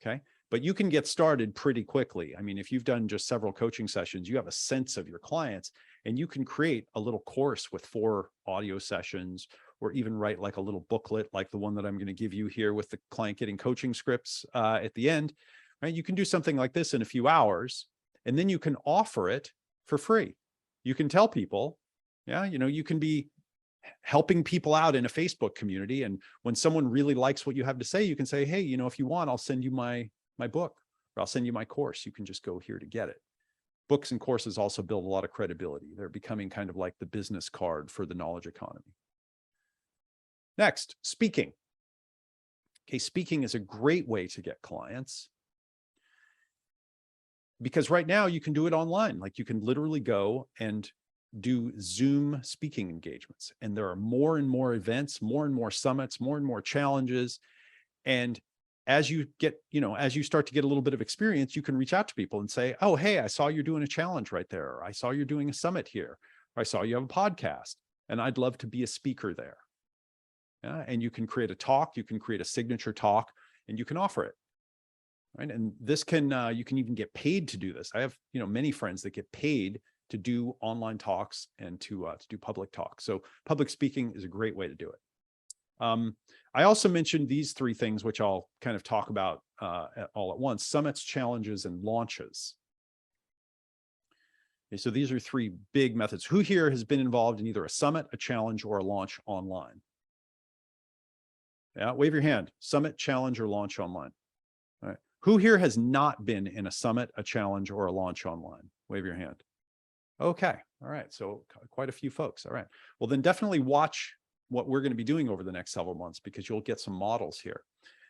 Okay. But you can get started pretty quickly. I mean, if you've done just several coaching sessions, you have a sense of your clients, and you can create a little course with 4 audio sessions, or even write like a little booklet like the one that I'm going to give you here with the client getting coaching scripts at the end. Right? You can do something like this in a few hours, and then you can offer it for free. You can tell people, you can be helping people out in a Facebook community. And when someone really likes what you have to say, you can say, hey, if you want, I'll send you my book, or I'll send you my course. You can just go here to get it. Books and courses also build a lot of credibility. They're becoming kind of like the business card for the knowledge economy. Next, speaking. Okay, speaking is a great way to get clients, because right now you can do it online. Like you can literally go and do Zoom speaking engagements. And there are more and more events, more and more summits, more and more challenges. And as you get, as you start to get a little bit of experience, you can reach out to people and say, oh, hey, I saw you're doing a challenge right there. Or I saw you're doing a summit here. Or I saw you have a podcast and I'd love to be a speaker there. Yeah, and you can create a talk, you can create a signature talk, and you can offer it. Right. And this can, you can even get paid to do this. I have, many friends that get paid to do online talks and to do public talks. So public speaking is a great way to do it. I also mentioned these 3 things, which I'll kind of talk about all at once: summits, challenges, and launches. Okay, so these are 3 big methods. Who here has been involved in either a summit, a challenge, or a launch online? Yeah, wave your hand. Summit, challenge, or launch online. All right. Who here has not been in a summit, a challenge, or a launch online? Wave your hand. Okay. All right. So quite a few folks. All right. Well, then definitely watch what we're going to be doing over the next several months, because you'll get some models here.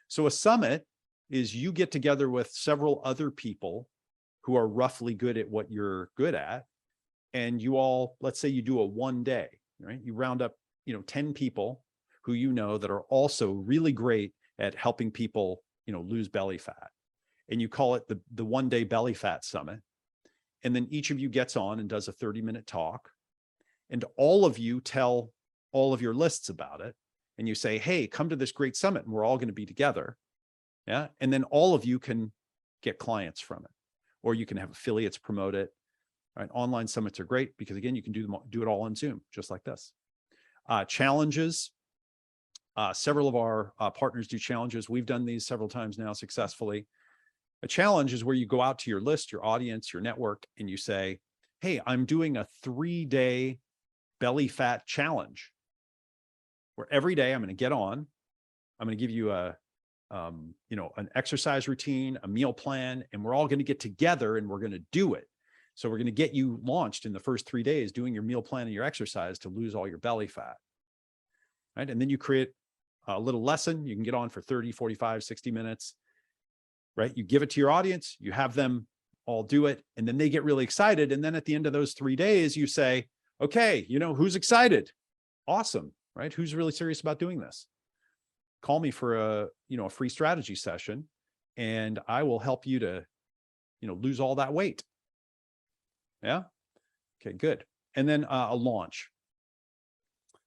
So a summit is you get together with several other people who are roughly good at what you're good at. And you all, let's say you do a 1 day, right? You round up, 10 people who that are also really great at helping people, lose belly fat. And you call it the 1 day belly fat summit. And then each of you gets on and does a 30-minute talk. And all of you tell all of your lists about it. And you say, hey, come to this great summit and we're all going to be together. Yeah. And then all of you can get clients from it, or you can have affiliates promote it. Right? Online summits are great because, again, you can do it all on Zoom, just like this. Challenges. Several of our partners do challenges. We've done these several times now successfully. A challenge is where you go out to your list, your audience, your network, and you say, hey, I'm doing a 3-day belly fat challenge where every day I'm going to get on. I'm going to give you an exercise routine, a meal plan, and we're all going to get together and we're going to do it. So we're going to get you launched in the first 3 days doing your meal plan and your exercise to lose all your belly fat. Right? And then you create a little lesson. You can get on for 30, 45, 60 minutes. Right? You give it to your audience, you have them all do it, and then they get really excited. And then at the end of those 3 days, you say, okay, who's excited? Awesome, right? Who's really serious about doing this? Call me for a free strategy session, and I will help you to, lose all that weight. Yeah. Okay, good. And then a launch.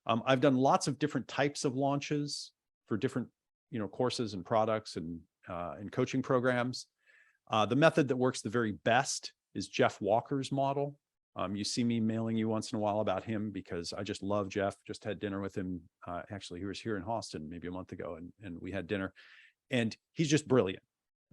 I've done lots of different types of launches for different, courses and products and coaching programs. The method that works the very best is Jeff Walker's model. You see me mailing you once in a while about him because I just love Jeff. Just had dinner with him. Actually, he was here in Austin maybe a month ago, and we had dinner. And he's just brilliant.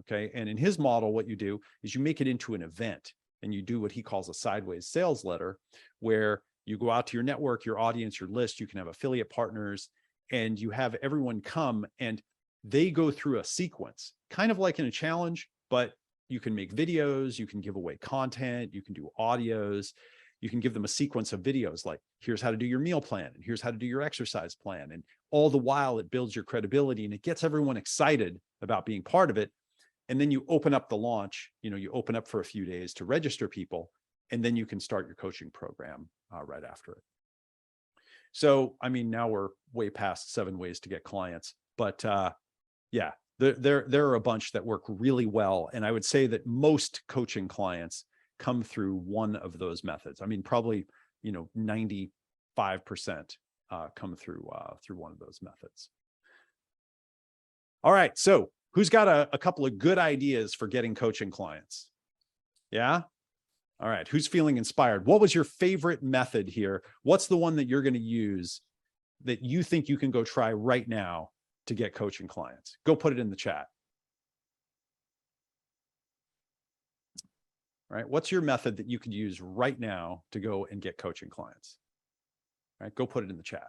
Okay. And in his model, what you do is you make it into an event, and you do what he calls a sideways sales letter, where you go out to your network, your audience, your list. You can have affiliate partners, and you have everyone come and they go through a sequence, kind of like in a challenge, but you can make videos, you can give away content, you can do audios, you can give them a sequence of videos like, here's how to do your meal plan, and here's how to do your exercise plan. And all the while it builds your credibility and it gets everyone excited about being part of it. And then you open up the launch, you open up for a few days to register people, and then you can start your coaching program right after it. So, now we're way past 7 ways to get clients, but yeah, there are a bunch that work really well. And I would say that most coaching clients come through one of those methods. Probably, 95% come through one of those methods. All right. So who's got a couple of good ideas for getting coaching clients? Yeah. All right. Who's feeling inspired? What was your favorite method here? What's the one that you're going to use that you think you can go try right now to get coaching clients? Go put it in the chat. All right. What's your method that you could use right now to go and get coaching clients? All right. Go put it in the chat.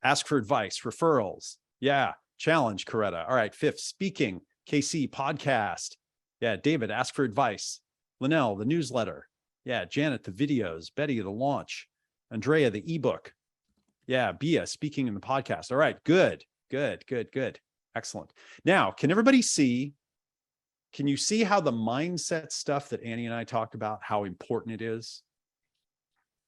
Ask for advice, referrals. Yeah. Challenge, Coretta. All right. 5th, speaking. KC, podcast. Yeah. David, ask for advice. Linnell, the newsletter. Yeah. Janet, the videos. Betty, the launch. Andrea, the ebook. Yeah. Bia, speaking in the podcast. All right. Good. Excellent. Now, can everybody see? Can you see how the mindset stuff that Annie and I talked about, how important it is?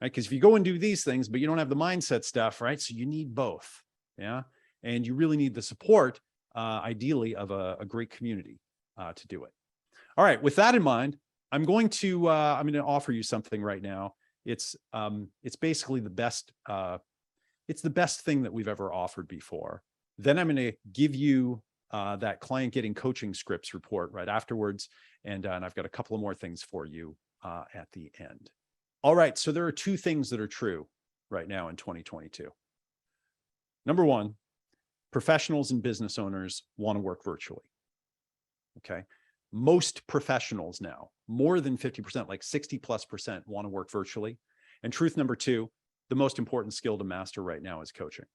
Right? Because if you go and do these things, but you don't have the mindset stuff, right? So you need both. Yeah. And you really need the support, ideally, of a great community to do it. All right. With that in mind, I'm going to offer you something right now. It's basically the best. It's the best thing that we've ever offered before. Then I'm going to give you that client getting coaching scripts report right afterwards. And I've got a couple of more things for you at the end. All right. So there are 2 things that are true right now in 2022. Number 1, professionals and business owners want to work virtually. Okay. Most professionals now, more than 50%, like 60+%, want to work virtually. And truth number 2, the most important skill to master right now is coaching.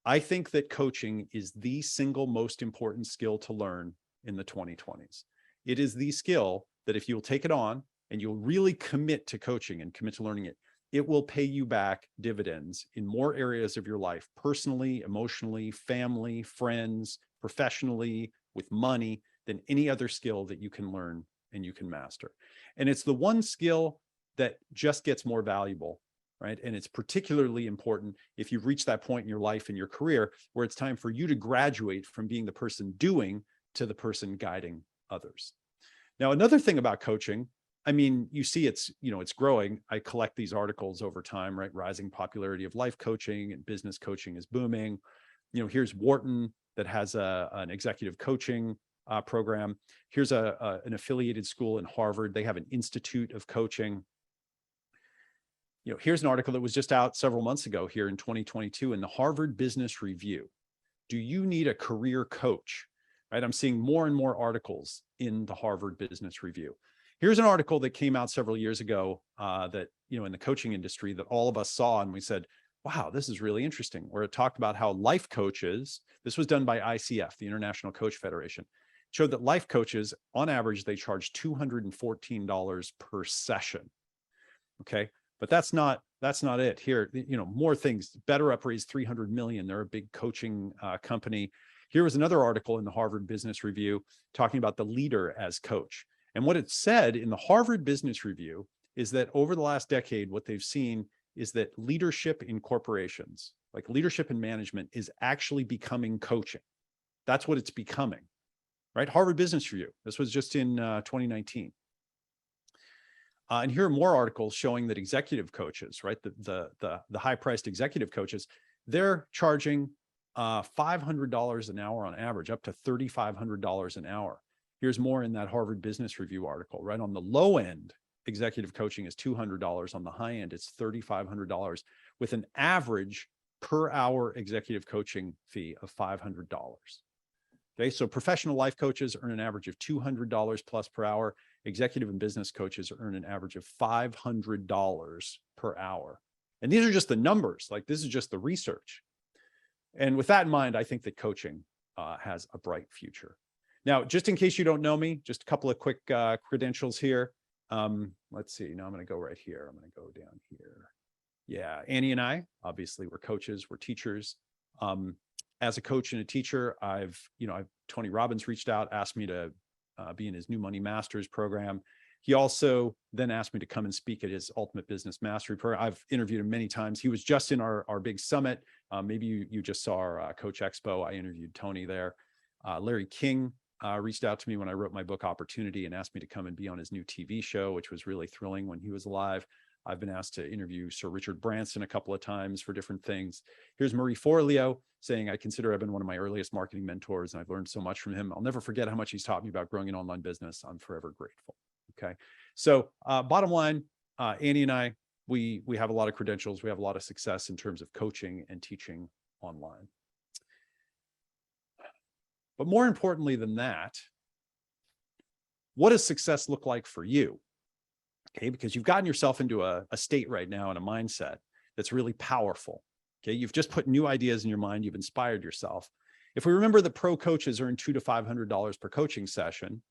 I think that coaching is the single most important skill to learn in the 2020s. It is the skill that if you'll take it on and you'll really commit to coaching and commit to learning it, it will pay you back dividends in more areas of your life, personally, emotionally, family, friends, professionally, with money, than any other skill that you can learn and you can master. And it's the one skill that just gets more valuable, right? And it's particularly important if you've reached that point in your life and your career where it's time for you to graduate from being the person doing to the person guiding others. Now, another thing about coaching, I mean, you see it's growing. I collect these articles over time, right? Rising popularity of life coaching and business coaching is booming. Here's Wharton that has an executive coaching program. Here's an affiliated school in Harvard. They have an institute of coaching. Here's an article that was just out several months ago here in 2022 in the Harvard Business Review. Do you need a career coach? Right? I'm seeing more and more articles in the Harvard Business Review. Here's an article that came out several years ago that, in the coaching industry that all of us saw and we said, wow, this is really interesting, where it talked about how life coaches, this was done by ICF, the International Coach Federation, showed that life coaches, on average, they charge $214 per session. Okay. But that's not it here. More things. BetterUp raised $300 million. They're a big coaching company. Here was another article in the Harvard Business Review talking about the leader as coach. And what it said in the Harvard Business Review is that over the last decade, what they've seen is that leadership in corporations, like leadership and management, is actually becoming coaching. That's what it's becoming, right? Harvard Business Review. This was just in 2019. And here are more articles showing that executive coaches, right, the high-priced executive coaches, they're charging $500 an hour on average, up to $3,500 an hour. Here's more in that Harvard Business Review article, right? On the low end, executive coaching is $200. On the high end, it's $3,500 with an average per hour executive coaching fee of $500. Okay, so professional life coaches earn an average of $200 plus per hour. Executive and business coaches earn an average of $500 per hour. And these are just the numbers, like this is just the research. And with that in mind, I think that coaching has a bright future. Now, just in case you don't know me, just a couple of quick credentials here. Let's see, now I'm gonna go right here. I'm gonna go down here. Yeah, Annie and I, obviously we're coaches, we're teachers. As a coach and a teacher, Tony Robbins reached out, asked me to be in his New Money Masters program. He also then asked me to come and speak at his Ultimate Business Mastery program. I've interviewed him many times. He was just in our big summit. Maybe you just saw our Coach Expo. I interviewed Tony there. Larry King reached out to me when I wrote my book Opportunity and asked me to come and be on his new TV show, which was really thrilling when he was alive. I've been asked to interview Sir Richard Branson a couple of times for different things. Here's Marie Forleo saying, I consider Eben one of my earliest marketing mentors, and I've learned so much from him. I'll never forget how much he's taught me about growing an online business. I'm forever grateful. Okay. So bottom line, Annie and I, we have a lot of credentials. We have a lot of success in terms of coaching and teaching online. But more importantly than that, what does success look like for you? Okay, because you've gotten yourself into a state right now and a mindset that's really powerful. Okay, you've just put new ideas in your mind. You've inspired yourself. If we remember that pro coaches earn $200 to $500 per coaching session,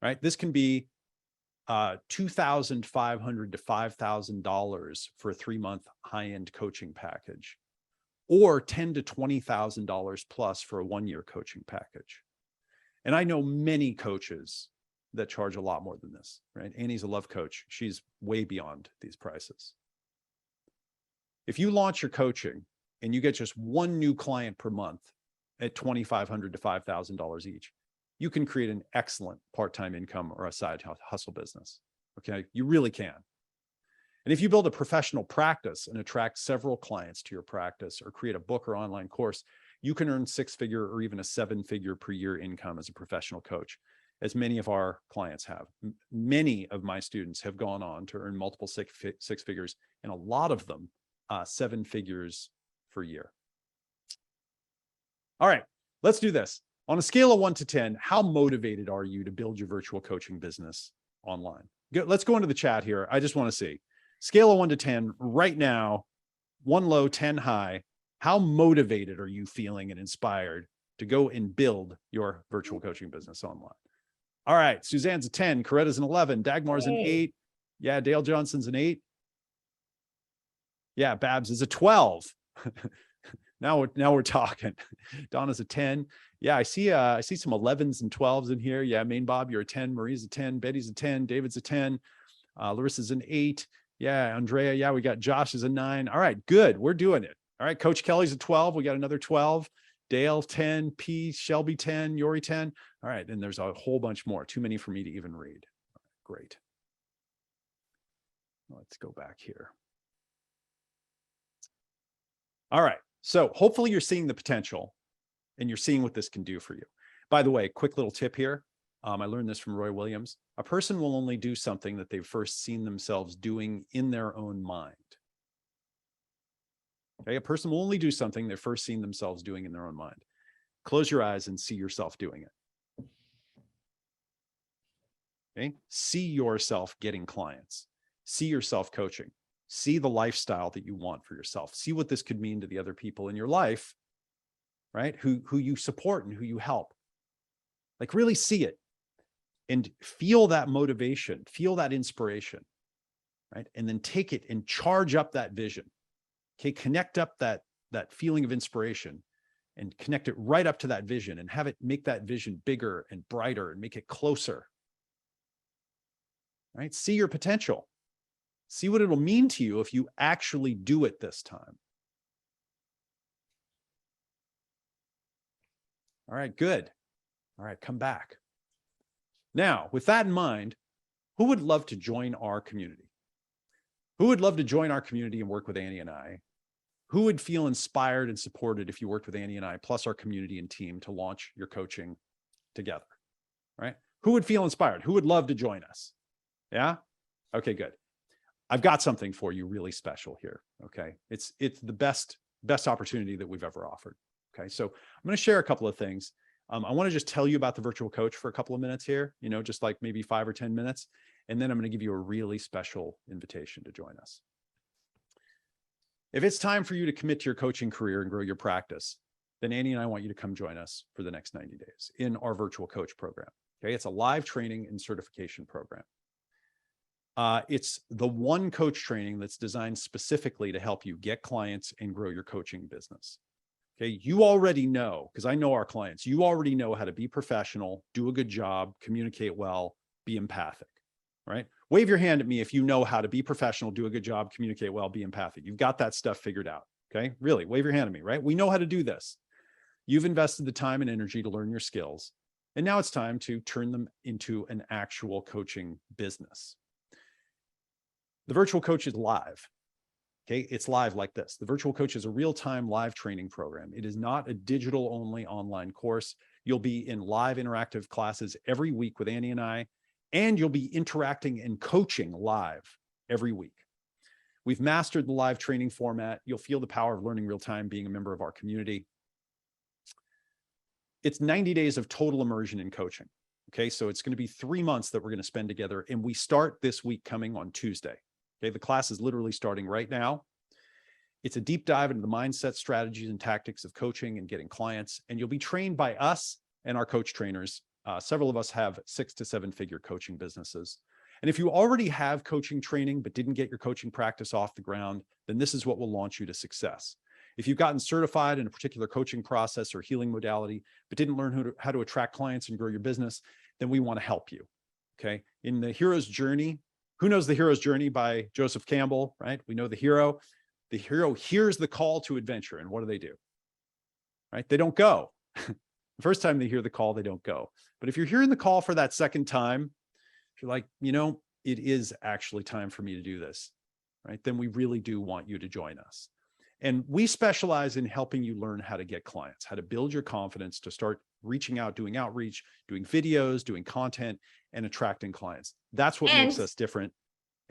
right? This can be $2,500 to $5,000 for a 3-month high-end coaching package, or $10,000 to $20,000 plus for a 1-year coaching package. And I know many coaches that charge a lot more than this, right? Annie's a love coach. She's way beyond these prices. If you launch your coaching and you get just one new client per month at $2,500 to $5,000 each, you can create an excellent part-time income or a side hustle business. Okay, you really can. And if you build a professional practice and attract several clients to your practice or create a book or online course, you can earn 6-figure or even a 7-figure per year income as a professional coach, as many of our clients have. Many of my students have gone on to earn multiple six figures, and a lot of them 7 figures per year. All right, let's do this. On a scale of 1 to 10, how motivated are you to build your virtual coaching business online? Let's go into the chat here. I just want to see. Scale of 1 to 10 right now, 1 low, 10 high. How motivated are you feeling and inspired to go and build your virtual coaching business online? All right, Suzanne's a 10, Coretta's an 11, Dagmar's an 8. Yeah, Dale Johnson's an 8. Yeah, Babs is a 12. Now we're talking. Donna's a 10. Yeah, I see some 11s and 12s in here. Yeah, Main Bob, you're a 10. Marie's a 10. Betty's a 10. David's a 10. Larissa's an 8. Yeah, Andrea. Yeah, we got Josh is a 9. All right, good. We're doing it. All right, Coach Kelly's a 12. We got another 12. Dale 10. P. Shelby 10. Yori 10. All right, and there's a whole bunch more. Too many for me to even read. Great. Let's go back here. All right. So hopefully you're seeing the potential and you're seeing what this can do for you. By the way, quick little tip here. I learned this from Roy Williams. A person will only do something that they've first seen themselves doing in their own mind. Okay, a person will only do something they've first seen themselves doing in their own mind. Close your eyes and see yourself doing it. Okay, see yourself getting clients. See yourself coaching. See the lifestyle that you want for yourself. See what this could mean to the other people in your life, right? Who you support and who you help. Like really see it and feel that motivation, feel that inspiration, right? And then take it and charge up that vision. Okay, connect up that feeling of inspiration and connect it right up to that vision and have it make that vision bigger and brighter and make it closer. Right? See your potential. See what it'll mean to you if you actually do it this time. All right, good. All right, come back. Now, with that in mind, who would love to join our community? Who would love to join our community and work with Annie and I? Who would feel inspired and supported if you worked with Annie and I, plus our community and team to launch your coaching together, right? Who would feel inspired? Who would love to join us? Yeah? Okay, good. I've got something for you really special here, okay? It's the best opportunity that we've ever offered, okay? So I'm gonna share a couple of things. I wanna just tell you about the virtual coach for a couple of minutes here, just like maybe 5 or 10 minutes. And then I'm gonna give you a really special invitation to join us. If it's time for you to commit to your coaching career and grow your practice, then Annie and I want you to come join us for the next 90 days in our virtual coach program, okay? It's a live training and certification program. It's the one coach training that's designed specifically to help you get clients and grow your coaching business. Okay, you already know, because I know our clients, you already know how to be professional, do a good job, communicate well, be empathic, right? Wave your hand at me if you know how to be professional, do a good job, communicate well, be empathic. You've got that stuff figured out, okay? Really, wave your hand at me, right? We know how to do this. You've invested the time and energy to learn your skills, and now it's time to turn them into an actual coaching business. The virtual coach is live. Okay, it's live like this. The virtual coach is a real-time live training program. It is not a digital-only online course. You'll be in live interactive classes every week with Annie and I, and you'll be interacting and coaching live every week. We've mastered the live training format. You'll feel the power of learning real-time being a member of our community. It's 90 days of total immersion in coaching. Okay, so it's going to be 3 months that we're going to spend together, and we start this week coming on Tuesday. Okay, the class is literally starting right now. It's a deep dive into the mindset, strategies, and tactics of coaching and getting clients. And you'll be trained by us and our coach trainers. Several of us have 6 to 7 figure coaching businesses. And if you already have coaching training but didn't get your coaching practice off the ground, then this is what will launch you to success. If you've gotten certified in a particular coaching process or healing modality, but didn't learn how to attract clients and grow your business, then we want to help you. Okay. In the hero's journey, who knows the hero's journey by Joseph Campbell, right? We know the hero. The hero hears the call to adventure, and what do? Right? They don't go. The first time they hear the call, they don't go. But if you're hearing the call for that second time, if you're like, it is actually time for me to do this, right? Then we really do want you to join us. And we specialize in helping you learn how to get clients, how to build your confidence to start reaching out, doing outreach, doing videos, doing content, and attracting clients. That's what makes us different.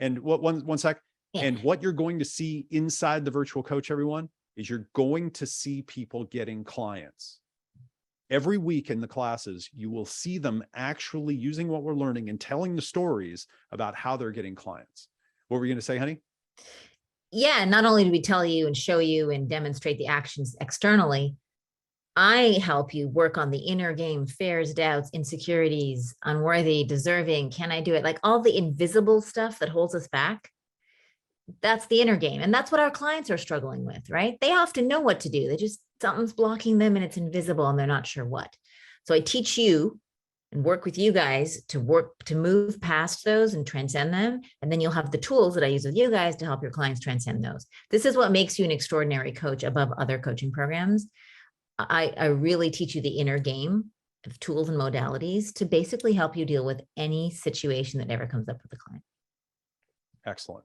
And one sec. Yeah. And what you're going to see inside the virtual coach, everyone, is you're going to see people getting clients. Every week in the classes, you will see them actually using what we're learning and telling the stories about how they're getting clients. What were you going to say, honey? Yeah, not only do we tell you and show you and demonstrate the actions externally, I help you work on the inner game, fears, doubts, insecurities, unworthy, deserving, can I do it? Like all the invisible stuff that holds us back. That's the inner game. And that's what our clients are struggling with, right? They often know what to do. They just, something's blocking them and it's invisible and they're not sure what. So I teach you and work with you guys to move past those and transcend them. And then you'll have the tools that I use with you guys to help your clients transcend those. This is what makes you an extraordinary coach above other coaching programs. I really teach you the inner game of tools and modalities to basically help you deal with any situation that ever comes up with a client. Excellent.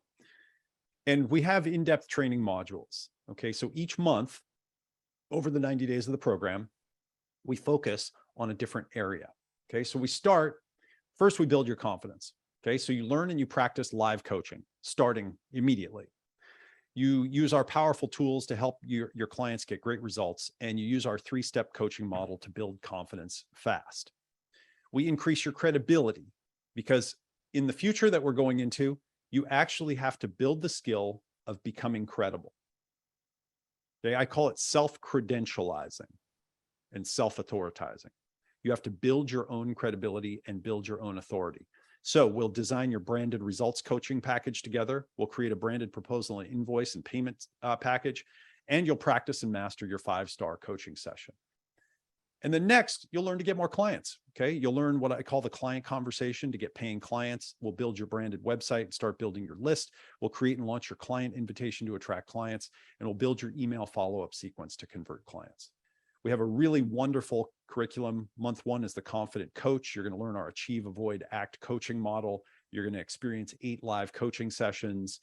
And we have in-depth training modules. Okay, so each month over the 90 days of the program, we focus on a different area. Okay, so we start, first we build your confidence. Okay, so you learn and you practice live coaching starting immediately. You use our powerful tools to help your clients get great results, and you use our 3-step coaching model to build confidence fast. We increase your credibility because in the future that we're going into, you actually have to build the skill of becoming credible. Okay, I call it self-credentializing and self-authorizing. You have to build your own credibility and build your own authority. So we'll design your branded results coaching package together. We'll create a branded proposal and invoice and payment package, and you'll practice and master your 5-star coaching session. And then next, you'll learn to get more clients. Okay, you'll learn what I call the client conversation to get paying clients. We'll build your branded website and start building your list. We'll create and launch your client invitation to attract clients, and we'll build your email follow-up sequence to convert clients. We have a really wonderful curriculum. Month 1 is the Confident Coach. You're going to learn our Achieve, Avoid, Act coaching model. You're going to experience 8 live coaching sessions.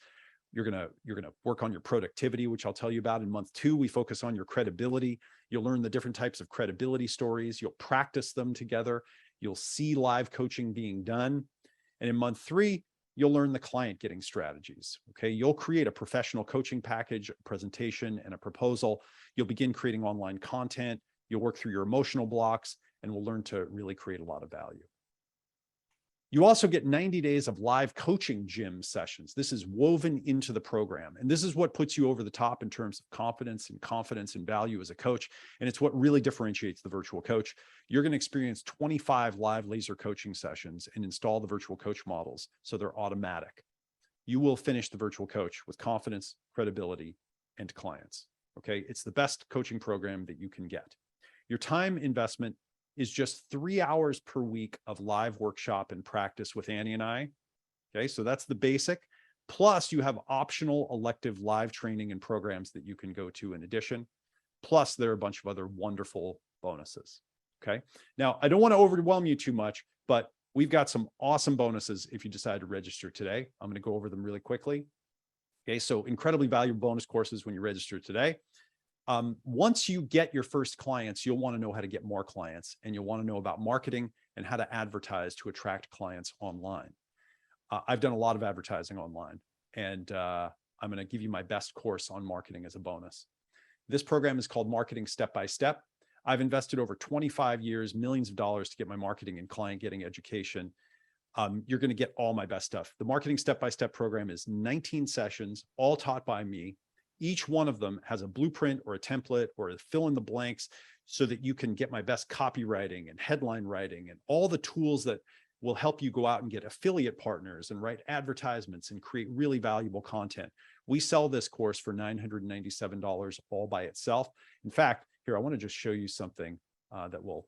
You're going to work on your productivity, which I'll tell you about. In month 2, we focus on your credibility. You'll learn the different types of credibility stories. You'll practice them together. You'll see live coaching being done. And in month 3, you'll learn the client getting strategies. Okay, you'll create a professional coaching package, a presentation, and a proposal. You'll begin creating online content. You'll work through your emotional blocks, and we'll learn to really create a lot of value. You also get 90 days of live coaching gym sessions. This is woven into the program. And this is what puts you over the top in terms of confidence and value as a coach. And it's what really differentiates the virtual coach. You're going to experience 25 live laser coaching sessions and install the virtual coach models so they're automatic. You will finish the virtual coach with confidence, credibility, and clients. Okay, it's the best coaching program that you can get. Your time investment is just 3 hours per week of live workshop and practice with Annie and I. Okay, so that's the basic. Plus, you have optional elective live training and programs that you can go to in addition. Plus, there are a bunch of other wonderful bonuses. Okay, now I don't want to overwhelm you too much, but we've got some awesome bonuses if you decide to register today. I'm going to go over them really quickly. Okay, so incredibly valuable bonus courses when you register today. Once you get your first clients, you'll want to know how to get more clients, and you'll want to know about marketing and how to advertise to attract clients online. I've done a lot of advertising online, and I'm going to give you my best course on marketing as a bonus. This program is called Marketing Step by Step. I've invested over 25 years, millions of dollars to get my marketing and client getting education. You're going to get all my best stuff. The Marketing Step by Step program is 19 sessions, all taught by me. Each one of them has a blueprint or a template or a fill in the blanks so that you can get my best copywriting and headline writing and all the tools that will help you go out and get affiliate partners and write advertisements and create really valuable content. We sell this course for $997 all by itself. In fact, here, I want to just show you something that will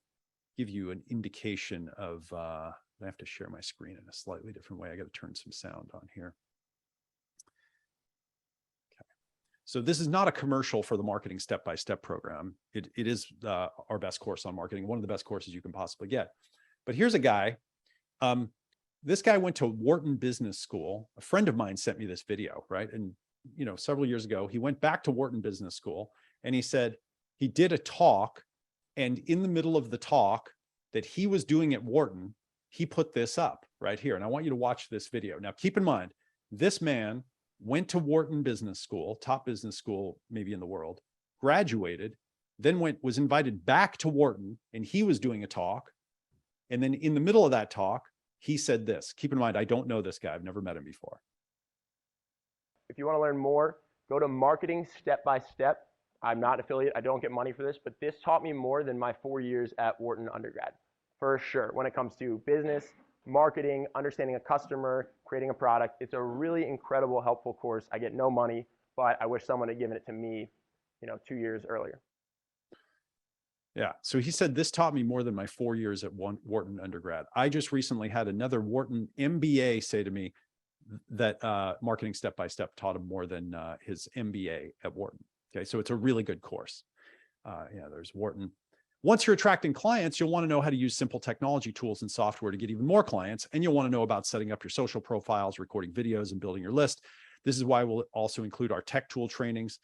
give you an indication of, I have to share my screen in a slightly different way. I got to turn some sound on here. So this is not a commercial for the Marketing Step by Step program. It is our best course on marketing, one of the best courses you can possibly get. But here's a guy. This guy went to Wharton Business School. A friend of mine sent me this video, right? And several years ago, he went back to Wharton Business School, and he said he did a talk, and in the middle of the talk that he was doing at Wharton, he put this up right here. And I want you to watch this video. Now, keep in mind, this man went to Wharton Business School, top business school maybe in the world, graduated, then was invited back to Wharton, and he was doing a talk. And then in the middle of that talk, he said this. Keep in mind, I don't know this guy. I've never met him before. If you want to learn more, go to Marketing Step by Step. I'm not an affiliate. I don't get money for this, but this taught me more than my 4 years at Wharton undergrad, for sure, when it comes to business, marketing, understanding a customer, creating a product. It's a really incredible, helpful course. I get no money, but I wish someone had given it to me, 2 years earlier. Yeah. So he said, this taught me more than my 4 years at Wharton undergrad. I just recently had another Wharton MBA say to me that Marketing Step by Step taught him more than his MBA at Wharton. Okay. So it's a really good course. Yeah, there's Wharton. Once you're attracting clients, you'll want to know how to use simple technology tools and software to get even more clients. And you'll want to know about setting up your social profiles, recording videos, and building your list. This is why we'll also include our tech tool trainings.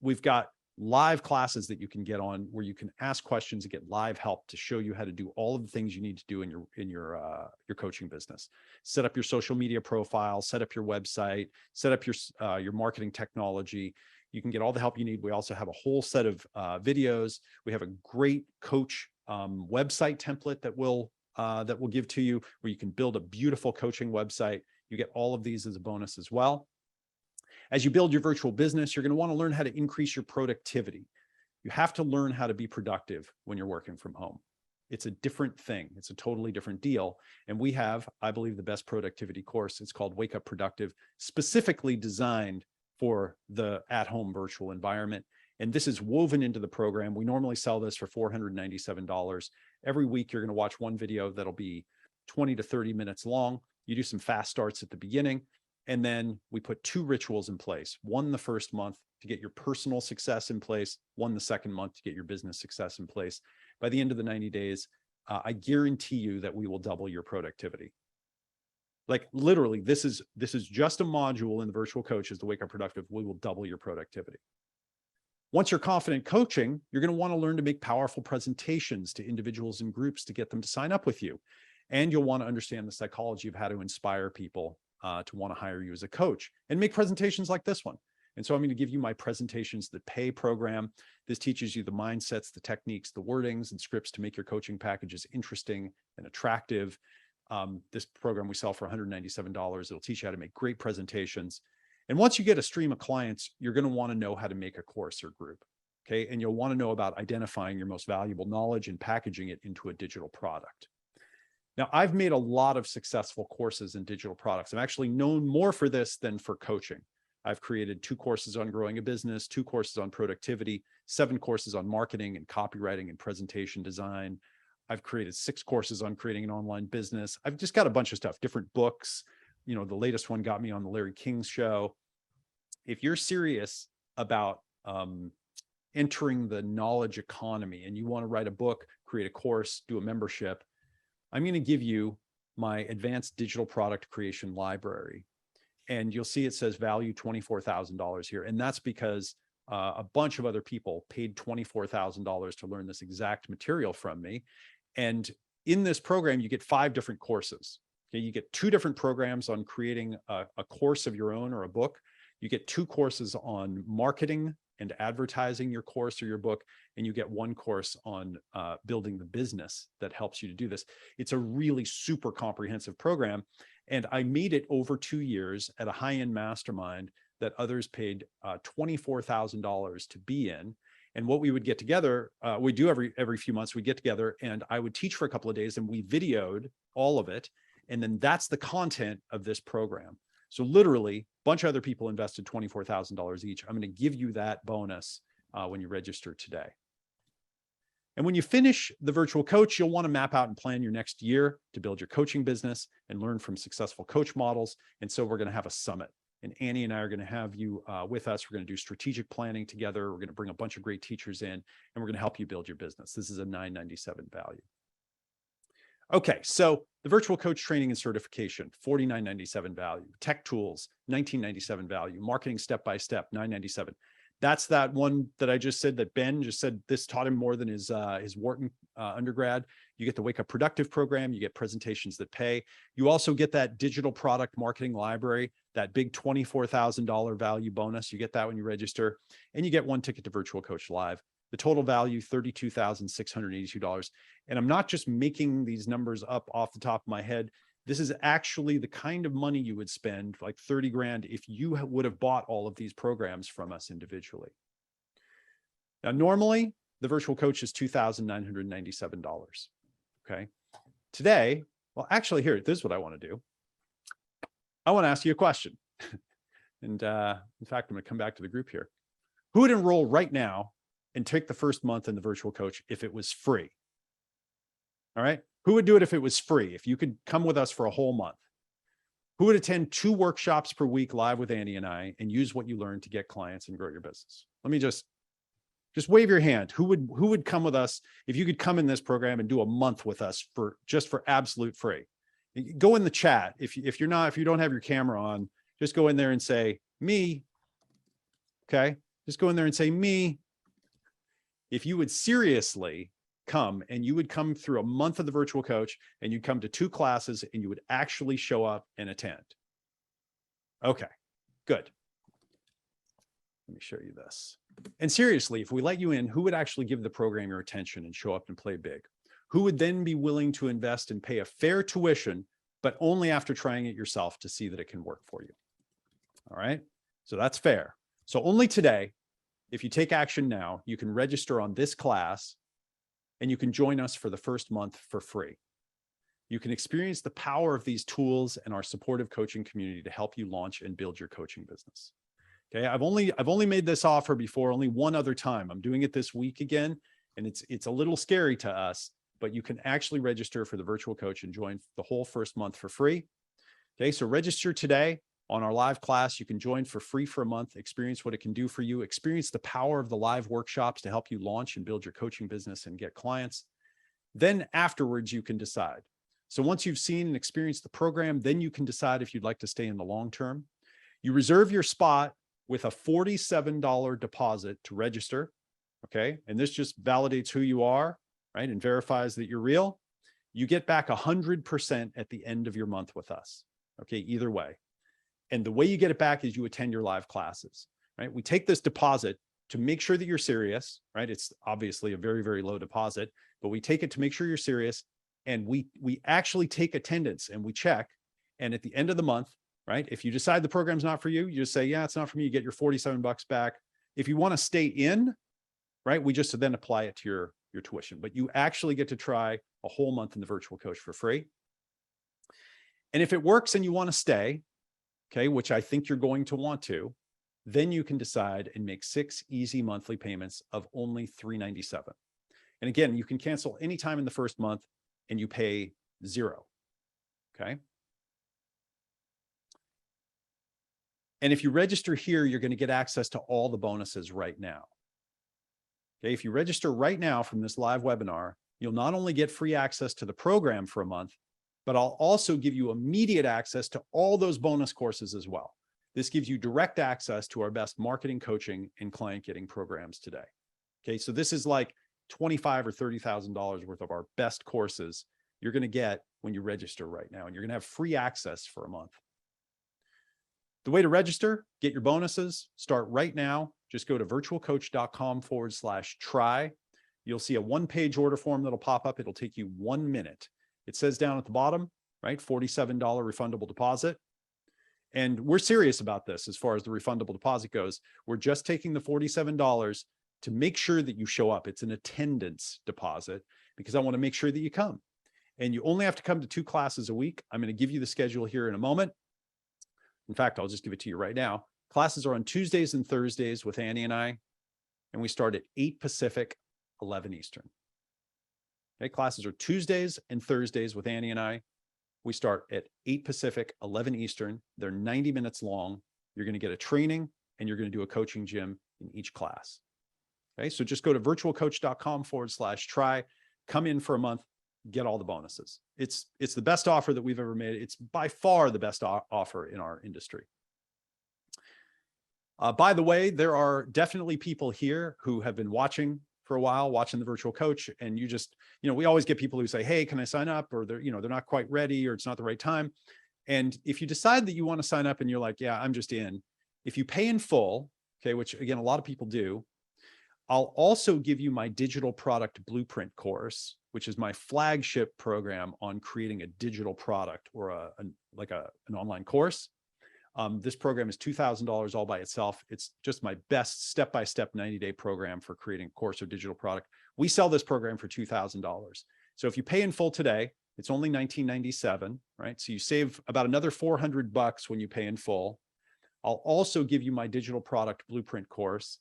We've got live classes that you can get on where you can ask questions and get live help to show you how to do all of the things you need to do in your coaching business. Set up your social media profile, set up your website, set up your marketing technology. You can get all the help you need. We also have a whole set of videos. We have a great coach website template that we'll give to you, where you can build a beautiful coaching website. You get all of these as a bonus as well. As you build your virtual business, you're going to want to learn how to increase your productivity. You have to learn how to be productive when you're working from home. It's a different thing. It's a totally different deal. And we have, I believe, the best productivity course. It's called Wake Up Productive, specifically designed for the at-home virtual environment. And this is woven into the program. We normally sell this for $497. Every week, you're going to watch one video that'll be 20 to 30 minutes long. You do some fast starts at the beginning. And then we put 2 rituals in place. One the first month to get your personal success in place. One the second month to get your business success in place. By the end of the 90 days, I guarantee you that we will double your productivity. Like literally, this is just a module in the virtual coaches, the Wake Up Productive. We will double your productivity. Once you're confident coaching, you're going to want to learn to make powerful presentations to individuals and groups to get them to sign up with you. And you'll want to understand the psychology of how to inspire people to want to hire you as a coach and make presentations like this one. And so I'm going to give you my Presentations That Pay program. This teaches you the mindsets, the techniques, the wordings, and scripts to make your coaching packages interesting and attractive. This program we sell for $197. It'll teach you how to make great presentations. And once you get a stream of clients, you're going to want to know how to make a course or group. Okay. And you'll want to know about identifying your most valuable knowledge and packaging it into a digital product. Now, I've made a lot of successful courses in digital products. I'm actually known more for this than for coaching. I've created 2 courses on growing a business, 2 courses on productivity, 7 courses on marketing and copywriting and presentation design. I've created 6 courses on creating an online business. I've just got a bunch of stuff, different books. The latest one got me on the Larry King show. If you're serious about entering the knowledge economy and you want to write a book, create a course, do a membership, I'm going to give you my advanced digital product creation library. And you'll see it says value $24,000 here. And that's because a bunch of other people paid $24,000 to learn this exact material from me. And in this program, you get 5 different courses. Okay, you get 2 different programs on creating a course of your own or a book. You get 2 courses on marketing and advertising your course or your book, and you get 1 course on building the business that helps you to do this. It's a really super comprehensive program. And I made it over 2 years at a high-end mastermind that others paid $24,000 to be in. And what we would get together, we do every few months, we get together and I would teach for a couple of days and we videoed all of it. And then that's the content of this program. So literally a bunch of other people invested $24,000 each. I'm going to give you that bonus when you register today. And when you finish the virtual coach, you'll want to map out and plan your next year to build your coaching business and learn from successful coach models. And so we're going to have a summit. And Annie and I are going to have you with us. We're going to do strategic planning together. We're going to bring a bunch of great teachers in, and we're going to help you build your business. This is a $997 value. Okay, so the virtual coach training and certification, $49.97 value. Tech tools, $19.97 value. Marketing step by step, $997. That's that one that I just said that Ben just said this taught him more than his Wharton undergrad. You get the Wake Up Productive program. You get Presentations That Pay. You also get that digital product marketing library, that big $24,000 value bonus. You get that when you register, and you get 1 ticket to Virtual Coach Live. The total value, $32,682. And I'm not just making these numbers up off the top of my head. This is actually the kind of money you would spend, like 30 grand, if you would have bought all of these programs from us individually. Now, normally the virtual coach is $2,997. Okay. Today, Well, actually, here, this is what I want to do. I want to ask you a question. And in fact, I'm going to come back to the group here. Who would enroll right now and take the first month in the virtual coach if it was free? All right. Who would do it if it was free? If you could come with us for a whole month? Who would attend 2 workshops per week live with Andy and I and use what you learned to get clients and grow your business? Let me just wave your hand. Who would come with us if you could come in this program and do a month with us for absolute free? Go in the chat. If you don't have your camera on, just go in there and say me. Okay. Just go in there and say me. If you would seriously come and you would come through a month of the virtual coach and you'd come to 2 classes and you would actually show up and attend. Okay, good. Let me show you this. And seriously, if we let you in, who would actually give the program your attention and show up and play big? Who would then be willing to invest and pay a fair tuition, but only after trying it yourself to see that it can work for you? All right, so that's fair. So only today, if you take action now, you can register on this class and you can join us for the first month for free. You can experience the power of these tools and our supportive coaching community to help you launch and build your coaching business. Okay, I've only made this offer before, only one other time. I'm doing it this week again, and it's a little scary to us, but you can actually register for the virtual coach and join the whole first month for free. Okay, so register today on our live class. You can join for free for a month, experience what it can do for you, experience the power of the live workshops to help you launch and build your coaching business and get clients. Then afterwards, you can decide. So once you've seen and experienced the program, then you can decide if you'd like to stay in the long term. You reserve your spot with a $47 deposit to register. Okay, and this just validates who you are, right, and verifies that you're real. You get back 100% at the end of your month with us. Okay, either way. And the way you get it back is you attend your live classes, right? We take this deposit to make sure that you're serious, right? It's obviously a very, very low deposit, but we take it to make sure you're serious. And we actually take attendance and we check. And at the end of the month, right, if you decide the program's not for you, you just say, yeah, it's not for me. You get your $47 back. If you want to stay in, right, we just then apply it to your tuition, but you actually get to try a whole month in the virtual coach for free. And if it works and you want to stay, okay, which I think you're going to want to, then you can decide and make 6 easy monthly payments of only $397. And again, you can cancel anytime in the first month and you pay 0. Okay. And if you register here, you're going to get access to all the bonuses right now. Okay. If you register right now from this live webinar, you'll not only get free access to the program for a month, but I'll also give you immediate access to all those bonus courses as well. This gives you direct access to our best marketing, coaching, and client getting programs today. Okay, so this is like $25,000 or $30,000 worth of our best courses you're going to get when you register right now, and you're going to have free access for a month. The way to register, get your bonuses, start right now. Just go to virtualcoach.com/try. You'll see a 1-page order form that'll pop up. It'll take you 1 minute. It says down at the bottom, right, $47 refundable deposit. And we're serious about this as far as the refundable deposit goes. We're just taking the $47 to make sure that you show up. It's an attendance deposit because I want to make sure that you come. And you only have to come to 2 classes a week. I'm going to give you the schedule here in a moment. In fact, I'll just give it to you right now. Classes are on Tuesdays and Thursdays with Annie and I, and we start at 8 Pacific, 11 Eastern. Okay, classes are Tuesdays and Thursdays with Annie and I. We start at 8 Pacific, 11 Eastern. They're 90 minutes long. You're going to get a training and you're going to do a coaching gym in each class. Okay, so just go to virtualcoach.com/try, come in for a month, get all the bonuses. It's the best offer that we've ever made. It's by far the best offer in our industry. By the way, there are definitely people here who have been watching for a while, watching the virtual coach, and you just, we always get people who say, hey, can I sign up? Or they're not quite ready, or it's not the right time. And if you decide that you want to sign up and you're like, yeah, I'm just in, if you pay in full, okay, which again, a lot of people do, I'll also give you my digital product blueprint course, which is my flagship program on creating a digital product or an online course. This program is $2,000 all by itself. It's just my best step-by-step 90-day program for creating a course or digital product. We sell this program for $2,000. So if you pay in full today, It's only $19.97, right? So you save about another $400 when you pay in full. I'll also give you my digital product blueprint course,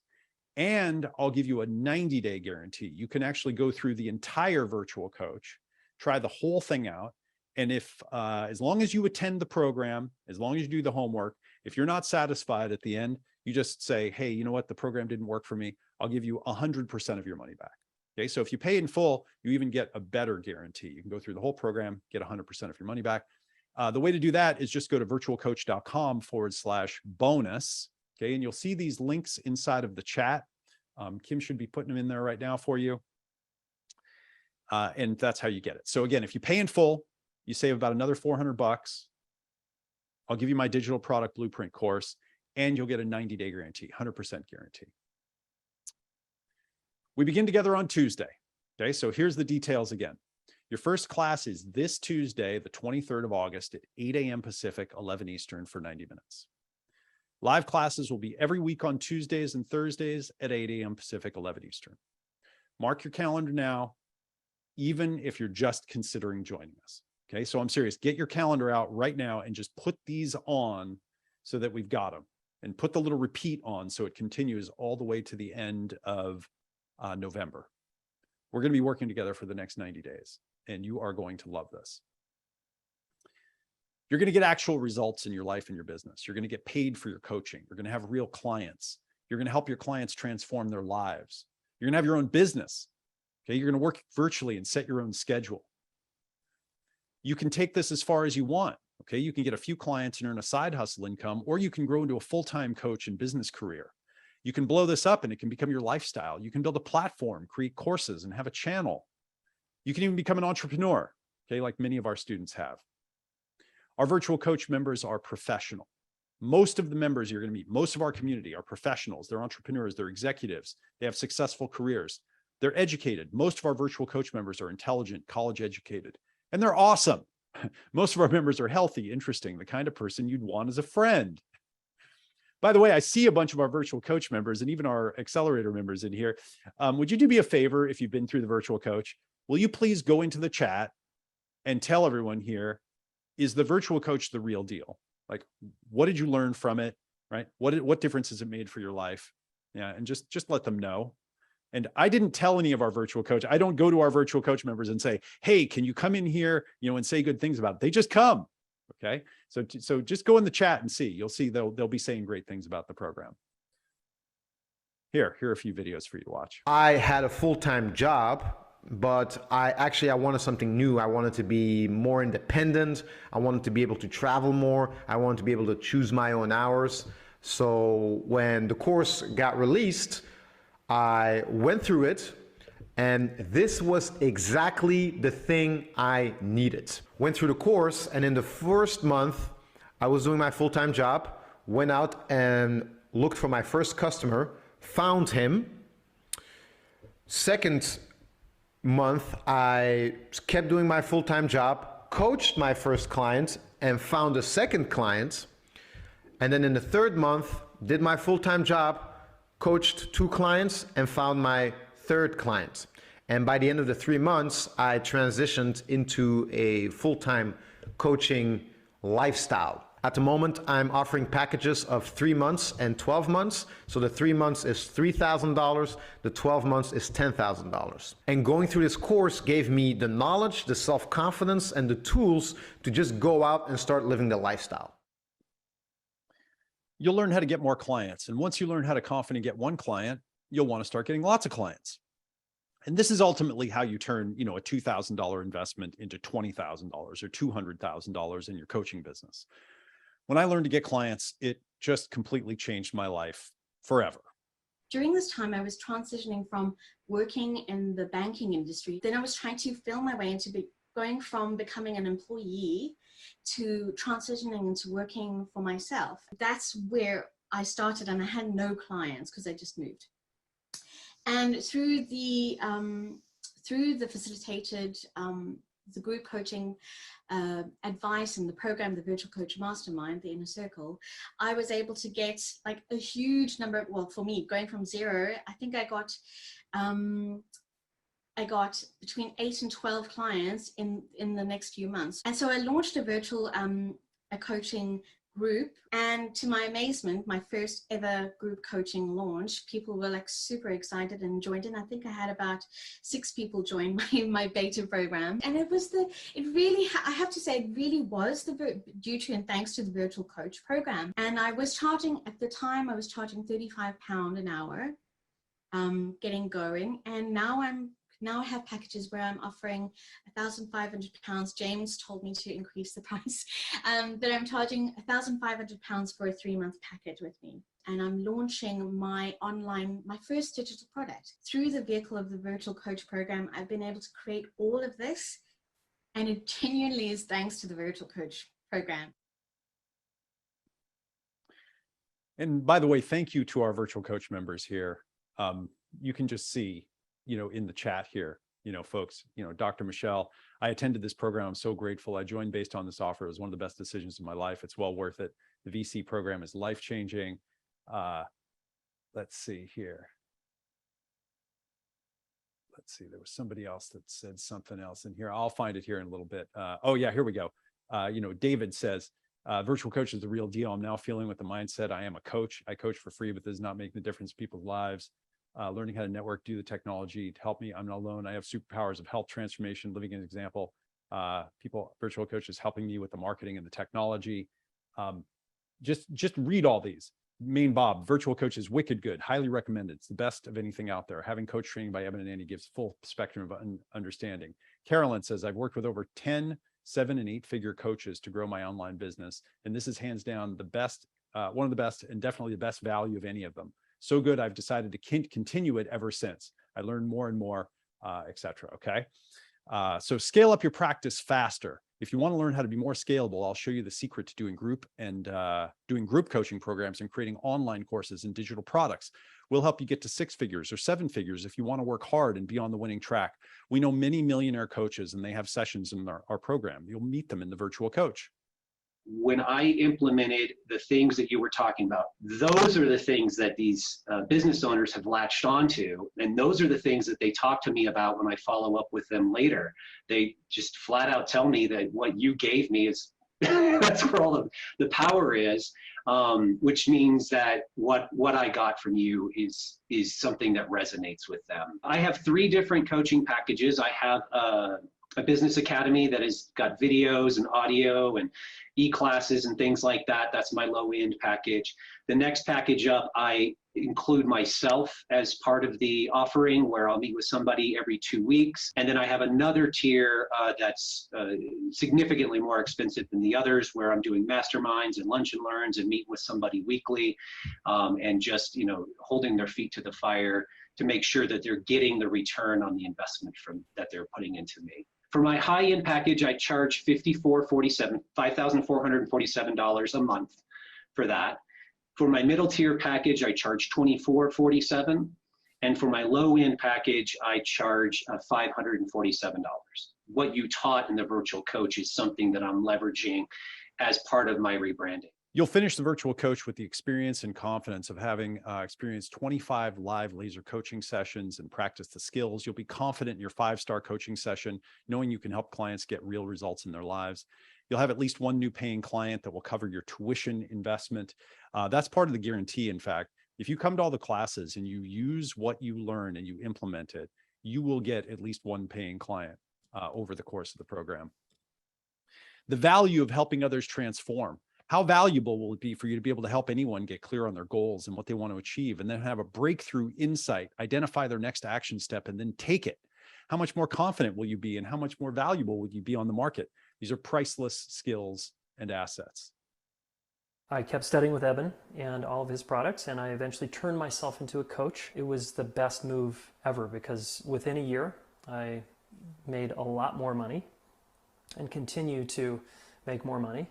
and I'll give you a 90-day guarantee. You can actually go through the entire virtual coach, try the whole thing out. And if, as long as you attend the program, as long as you do the homework, if you're not satisfied at the end, you just say, hey, you know what? The program didn't work for me. I'll give you 100% of your money back. Okay. So if you pay in full, you even get a better guarantee. You can go through the whole program, get 100% of your money back. The way to do that is just go to virtualcoach.com/bonus. Okay. And you'll see these links inside of the chat. Kim should be putting them in there right now for you. And that's how you get it. So again, if you pay in full, you save about another $400. I'll give you my digital product blueprint course, and you'll get a 90-day guarantee, 100% guarantee. We begin together on Tuesday. Okay, so here's the details again. Your first class is this Tuesday, the 23rd of August at 8 a.m. Pacific, 11 Eastern for 90 minutes. Live classes will be every week on Tuesdays and Thursdays at 8 a.m. Pacific, 11 Eastern. Mark your calendar now, even if you're just considering joining us. Okay, so I'm serious. Get your calendar out right now and just put these on so that we've got them, and put the little repeat on so it continues all the way to the end of November. We're going to be working together for the next 90 days, and you are going to love this. You're going to get actual results in your life and your business. You're going to get paid for your coaching. You're going to have real clients. You're going to help your clients transform their lives. You're going to have your own business. Okay, you're going to work virtually and set your own schedule. You can take this as far as you want. Okay, you can get a few clients and earn a side hustle income, or you can grow into a full-time coach and business career. You can blow this up and it can become your lifestyle. You can build a platform, create courses, and have a channel. You can even become an entrepreneur, okay, like many of our students have. Our virtual coach members are professional. Most of the members you're going to meet, most of our community are professionals. They're entrepreneurs, they're executives, they have successful careers. They're educated. Most of our virtual coach members are intelligent, college educated, and they're awesome. Most of our members are healthy, interesting, the kind of person you'd want as a friend. By the way, I see a bunch of our virtual coach members and even our accelerator members in here. Would you do me a favor if you've been through the virtual coach? Will you please go into the chat and tell everyone here, is the virtual coach the real deal? Like, what did you learn from it, right? What difference has it made for your life? Yeah, and just let them know. And I didn't tell any of our virtual coach. I don't go to our virtual coach members and say, hey, can you come in here, and say good things about it? They just come. Okay. So just go in the chat and see. You'll see they'll be saying great things about the program. Here are a few videos for you to watch. I had a full-time job, but I wanted something new. I wanted to be more independent. I wanted to be able to travel more. I wanted to be able to choose my own hours. So when the course got released, I went through it, and this was exactly the thing I needed. Went through the course, and in the first month, I was doing my full-time job, went out and looked for my first customer, found him. Second month, I kept doing my full-time job, coached my first client, and found a second client. And then in the third month, did my full-time job, coached 2 clients, and found my third client. And by the end of the 3 months, I transitioned into a full-time coaching lifestyle. At the moment, I'm offering packages of 3 months and 12 months. So the 3 months is $3,000, the 12 months is $10,000. And going through this course gave me the knowledge, the self-confidence, and the tools to just go out and start living the lifestyle. You'll learn how to get more clients. And once you learn how to confidently get one client, you'll want to start getting lots of clients. And this is ultimately how you turn, a $2,000 investment into $20,000 or $200,000 in your coaching business. When I learned to get clients, it just completely changed my life forever. During this time, I was transitioning from working in the banking industry. Then I was trying to feel my way into going from becoming an employee to transitioning into working for myself. That's where I started, and I had no clients because I just moved. And through the facilitated the group coaching advice and the program, the Virtual Coach Mastermind, the Inner Circle, I was able to get like a huge number. Well, for me, going from 0, I think I got I got between 8 and 12 clients in the next few months. And so I launched a virtual a coaching group, and to my amazement, my first ever group coaching launch, people were like super excited and joined in. I think I had about 6 people join my beta program, and I have to say, it really was due to and thanks to the virtual coach program. And I was charging, at the time, I was charging £35 an hour, getting going, and now I have packages where I'm offering £1,500. James told me to increase the price, but I'm charging £1,500 for a 3-month package with me. And I'm launching my first digital product. Through the vehicle of the virtual coach program, I've been able to create all of this. And it genuinely is thanks to the virtual coach program. And by the way, thank you to our virtual coach members here. You can just see, in the chat here, folks, Dr. Michelle, I attended this program. I'm so grateful. I joined based on this offer. It was one of the best decisions of my life. It's well worth it. The VC program is life-changing. Let's see here. Let's see, there was somebody else that said something else in here. I'll find it here in a little bit. Oh yeah, here we go. David says, virtual coach is the real deal. I'm now feeling with the mindset, I am a coach. I coach for free, but this is not making the difference in people's lives. Learning how to network, do the technology to help me. I'm not alone. I have superpowers of health transformation, living an example. Virtual coaches helping me with the marketing and the technology. Just read all these. Main Bob, virtual coach is wicked good, highly recommended. It's the best of anything out there. Having coach training by Evan and Andy gives full spectrum of understanding. Carolyn says, I've worked with over 10 7- and 8-figure coaches to grow my online business. And this is hands down the best, one of the best, and definitely the best value of any of them. So good, I've decided to continue it ever since. I learned more and more, etc. Okay. So scale up your practice faster. If you want to learn how to be more scalable, I'll show you the secret to doing group coaching programs and creating online courses and digital products. We'll help you get to 6 figures or 7 figures if you want to work hard and be on the winning track. We know many millionaire coaches, and they have sessions in our program. You'll meet them in the virtual coach. When I implemented the things that you were talking about, those are the things that these business owners have latched onto. And those are the things that they talk to me about when I follow up with them later. They just flat out tell me that what you gave me is, that's where all of the power is, which means that what I got from you is something that resonates with them. I have 3 different coaching packages. I have a business academy that has got videos and audio and e-classes and things like that. That's my low end package. The next package up, I include myself as part of the offering, where I'll meet with somebody every 2 weeks. And then I have another tier that's significantly more expensive than the others, where I'm doing masterminds and lunch and learns and meet with somebody weekly, and just, holding their feet to the fire to make sure that they're getting the return on the investment that they're putting into me. For my high-end package, I charge $5,447 a month for that. For my middle tier package, I charge $24.47. And for my low-end package, I charge $547. What you taught in the virtual coach is something that I'm leveraging as part of my rebranding. You'll finish the virtual coach with the experience and confidence of having experienced 25 live laser coaching sessions and practice the skills. You'll be confident in your 5-star coaching session, knowing you can help clients get real results in their lives. You'll have at least 1 new paying client that will cover your tuition investment. That's part of the guarantee. In fact, if you come to all the classes and you use what you learn and you implement it, you will get at least 1 paying client over the course of the program. The value of helping others transform. How valuable will it be for you to be able to help anyone get clear on their goals and what they want to achieve, and then have a breakthrough insight, identify their next action step, and then take it? How much more confident will you be, and how much more valuable will you be on the market? These are priceless skills and assets. I kept studying with Eben and all of his products, and I eventually turned myself into a coach. It was the best move ever, because within a year, I made a lot more money and continue to make more money.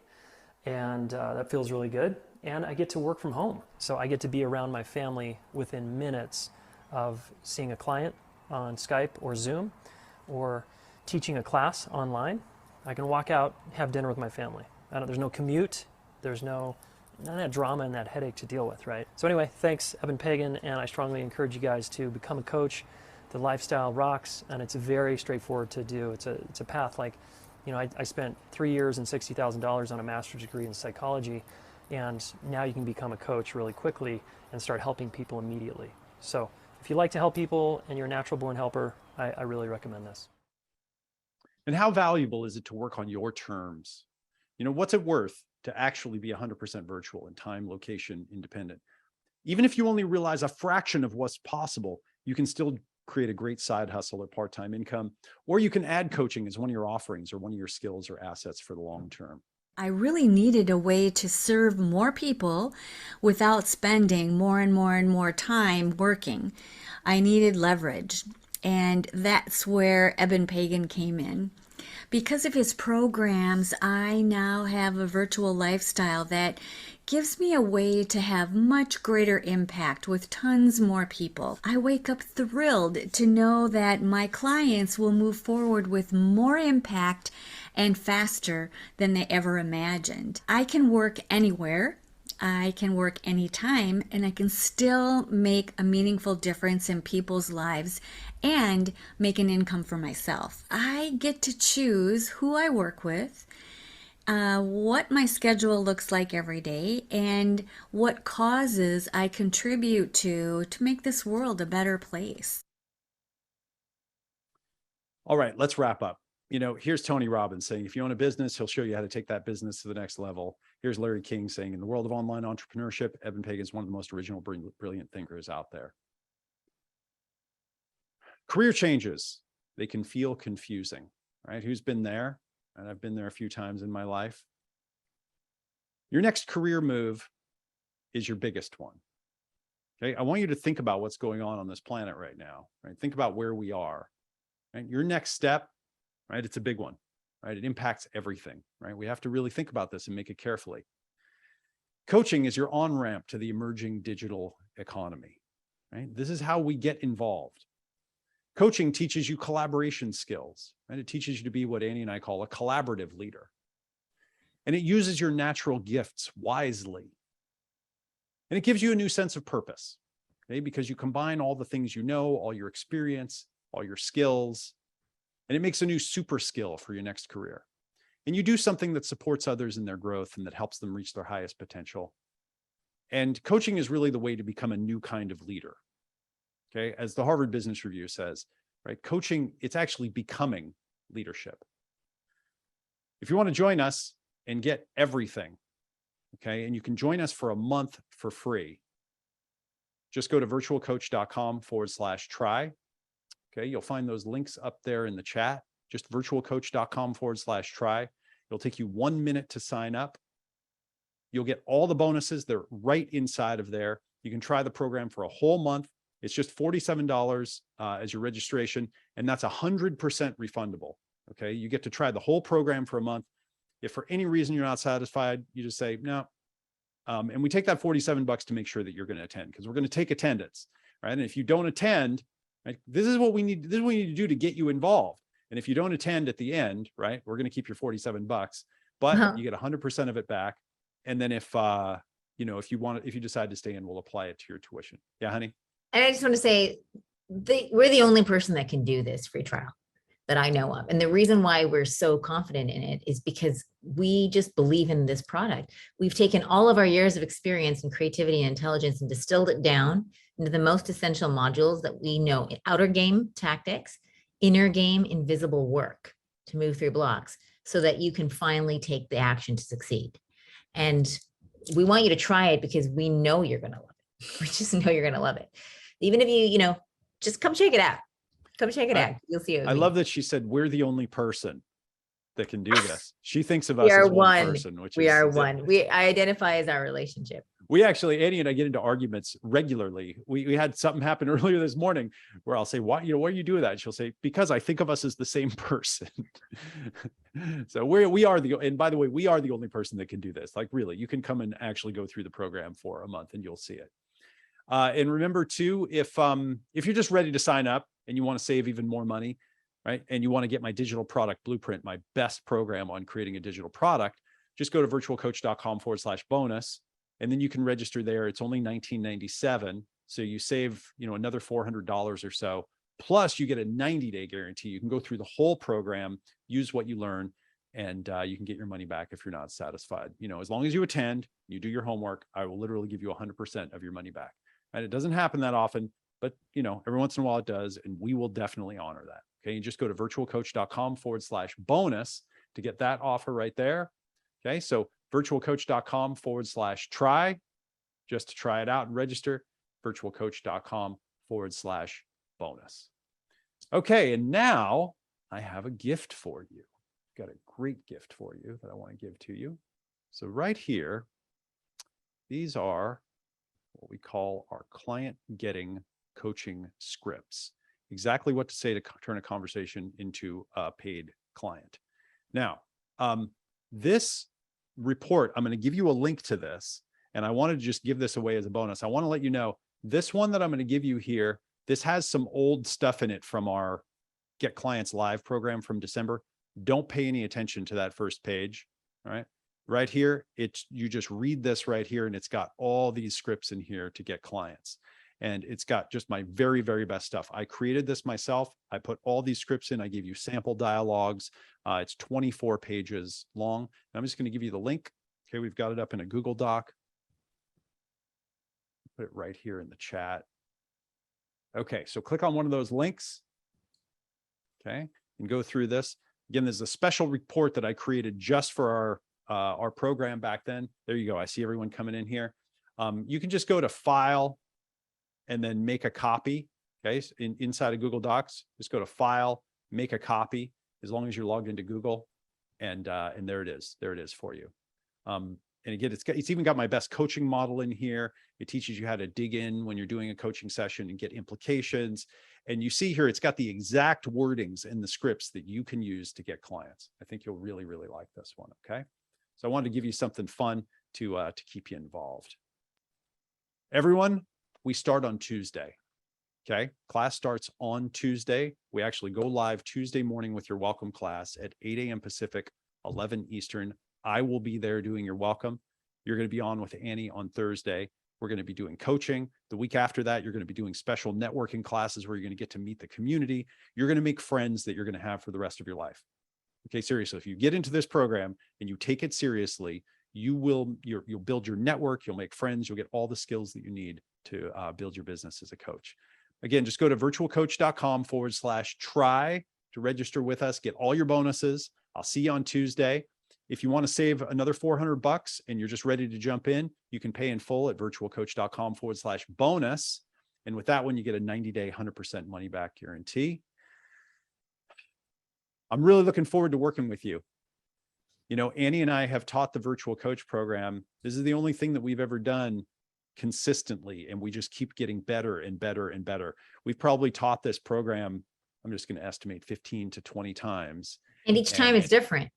And that feels really good. And I get to work from home. So I get to be around my family within minutes of seeing a client on Skype or Zoom, or teaching a class online. I can walk out, have dinner with my family. There's no commute. There's none of that drama and that headache to deal with, right? So anyway, thanks, Eben Pagan, and I strongly encourage you guys to become a coach. The lifestyle rocks, and it's very straightforward to do. It's a path. Like, I spent 3 years and $60,000 on a master's degree in psychology, and now you can become a coach really quickly and start helping people immediately. So if you like to help people and you're a natural born helper, I really recommend this. And how valuable is it to work on your terms? What's it worth to actually be 100% virtual and time, location independent? Even if you only realize a fraction of what's possible, you can still create a great side hustle or part-time income, or you can add coaching as one of your offerings or one of your skills or assets for the long term. I really needed a way to serve more people without spending more and more and more time working. I needed leverage, and that's where Eben Pagan came in. Because of his programs, I now have a virtual lifestyle that gives me a way to have much greater impact with tons more people. I wake up thrilled to know that my clients will move forward with more impact and faster than they ever imagined. I can work anywhere, I can work anytime, and I can still make a meaningful difference in people's lives and make an income for myself. I get to choose who I work with, what my schedule looks like every day, and what causes I contribute to make this world a better place. All right, let's wrap up. Here's Tony Robbins saying, if you own a business, he'll show you how to take that business to the next level. Here's Larry King saying, in the world of online entrepreneurship, Eben Pagan is one of the most original, brilliant thinkers out there. Career changes, they can feel confusing, right? Who's been there? And I've been there a few times in my life. Your next career move is your biggest one. Okay, I want you to think about what's going on this planet right now, right? Think about where we are, right? Your next step, right? It's a big one, right? It impacts everything, right? We have to really think about this and make it carefully. Coaching is your on-ramp to the emerging digital economy, right? This is how we get involved. Coaching teaches you collaboration skills, right? It teaches you to be what Annie and I call a collaborative leader. And it uses your natural gifts wisely. And it gives you a new sense of purpose, okay? Because you combine all the things you know, all your experience, all your skills, and it makes a new super skill for your next career. And you do something that supports others in their growth and that helps them reach their highest potential. And coaching is really the way to become a new kind of leader. Okay, as the Harvard Business Review says, right? Coaching, it's actually becoming leadership. If you want to join us and get everything, okay, and you can join us for a month for free, just go to virtualcoach.com/try. Okay, you'll find those links up there in the chat, just virtualcoach.com/try. It'll take you 1 minute to sign up. You'll get all the bonuses. They're right inside of there. You can try the program for a whole month. It's just $47 as your registration, and that's 100% refundable. Okay, you get to try the whole program for a month. If for any reason you're not satisfied, you just say no. And we take that $47 to make sure that you're going to attend, because we're going to take attendance, right? And if you don't attend, right, this is what we need. This is what we need to do to get you involved. And if you don't attend at the end, right, we're going to keep your $47, but you get 100% of it back. And then if if you decide to stay in, we'll apply it to your tuition. Yeah, honey. And I just want to say, we're the only person that can do this free trial that I know of. And the reason why we're so confident in it is because we just believe in this product. We've taken all of our years of experience in creativity and intelligence and distilled it down into the most essential modules that we know: outer game tactics, inner game invisible work to move through blocks, so that you can finally take the action to succeed. And we want you to try it because we know you're going to love it. We just know you're going to love it. Even if you just come check it out. Come check it out. You'll see it. I love that she said, we're the only person that can do this. She thinks of us as one person, which we are one. I identify as our relationship. We actually, Annie and I get into arguments regularly. We had something happen earlier this morning where I'll say, what are you doing that? And she'll say, because I think of us as the same person. So and by the way, we are the only person that can do this. Like, really, you can come and actually go through the program for a month and you'll see it. And remember too, if you're just ready to sign up and you want to save even more money, right? And you want to get my digital product blueprint, my best program on creating a digital product, just go to virtualcoach.com/bonus. And then you can register there. It's only $19.97. So you save, another $400 or so Plus you get a 90-day guarantee. You can go through the whole program, use what you learn, and you can get your money back if you're not satisfied. You know, as long as you attend, you do your homework, I will literally give you 100% of your money back. And it doesn't happen that often, but you know, every once in a while it does, and we will definitely honor that. Okay, you just go to virtualcoach.com/bonus to get that offer right there. Okay, so virtualcoach.com/try, just to try it out and register. virtualcoach.com/bonus. Okay, and now I have a gift for you. Got a great gift for you that I want to give to you. So right here, these are what we call our client getting coaching scripts. Exactly what to say to turn a conversation into a paid client. Now, this report, I'm going to give you a link to this, and I wanted to just give this away as a bonus. I want to let you know this one that I'm going to give you here, this has some old stuff in it from our Get Clients Live program from December. Don't pay any attention to that first page. All right. Right here, you just read this right here, and it's got all these scripts in here to get clients. And it's got just my very, very best stuff. I created this myself. I put all these scripts in. I gave you sample dialogues. It's 24 pages long. And I'm just going to give you the link. Okay, we've got it up in a Google Doc. Put it right here in the chat. Okay, so click on one of those links. Okay, and go through this. Again, there's a special report that I created just for our program back then. There you go. I see everyone coming in here. You can just go to File and then make a copy. Okay, inside of Google Docs, just go to File, make a copy, as long as you're logged into Google, and there it is. There it is for you. And again, it's even got my best coaching model in here. It teaches you how to dig in when you're doing a coaching session and get implications. And you see here, it's got the exact wordings in the scripts that you can use to get clients. I think you'll really, really like this one. Okay. So I wanted to give you something fun to keep you involved. Everyone, we start on Tuesday. Okay. Class starts on Tuesday. We actually go live Tuesday morning with your welcome class at 8 a.m. Pacific, 11 Eastern. I will be there doing your welcome. You're going to be on with Annie on Thursday. We're going to be doing coaching. The week after that, you're going to be doing special networking classes where you're going to get to meet the community. You're going to make friends that you're going to have for the rest of your life. Okay, seriously, if you get into this program and you take it seriously, you'll build your network, you'll make friends, you'll get all the skills that you need to build your business as a coach. Again, just go to virtualcoach.com/try to register with us, get all your bonuses. I'll see you on Tuesday. If you want to save another $400 and you're just ready to jump in, you can pay in full at virtualcoach.com/bonus. And with that one, you get a 90-day, 100% money back guarantee. I'm really looking forward to working with you. You know, Annie and I have taught the virtual coach program. This is the only thing that we've ever done consistently, and we just keep getting better and better and better. We've probably taught this program, I'm just going to estimate 15 to 20 times. And each time it's different.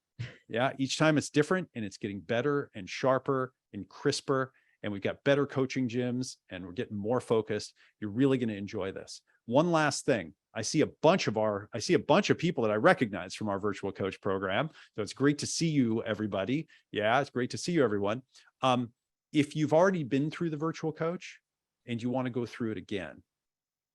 Yeah, each time it's different, and it's getting better and sharper and crisper. And we've got better coaching gyms, and we're getting more focused. You're really going to enjoy this. One last thing. I see a bunch of people that I recognize from our virtual coach program. So it's great to see you, everybody. Yeah, it's great to see you, everyone. If you've already been through the virtual coach and you want to go through it again,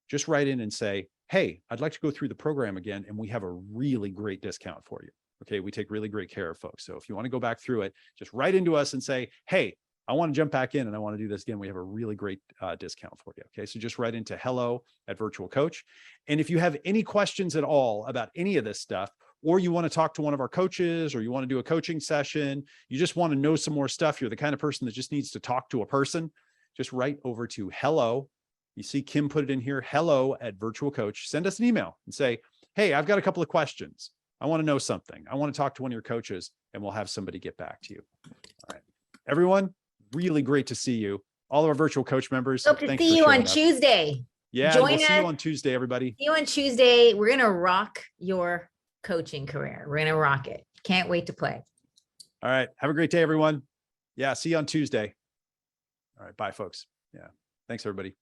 just write in and say, hey, I'd like to go through the program again, and we have a really great discount for you. Okay, we take really great care of folks. So if you want to go back through it, just write into us and say, hey, I want to jump back in and I want to do this again. We have a really great discount for you. Okay, so just write into hello@virtualcoach. And if you have any questions at all about any of this stuff, or you want to talk to one of our coaches, or you want to do a coaching session, you just want to know some more stuff, you're the kind of person that just needs to talk to a person, just write over to hello. You see Kim put it in here, hello@virtualcoach. Send us an email and say, hey, I've got a couple of questions. I want to know something. I want to talk to one of your coaches, and we'll have somebody get back to you. All right. Everyone, really great to see you. All of our virtual coach members. Hope to see you on Tuesday. Yeah, we'll see you on Tuesday, everybody. See you on Tuesday. We're going to rock your coaching career. We're going to rock it. Can't wait to play. All right. Have a great day, everyone. Yeah, see you on Tuesday. All right. Bye, folks. Yeah. Thanks, everybody.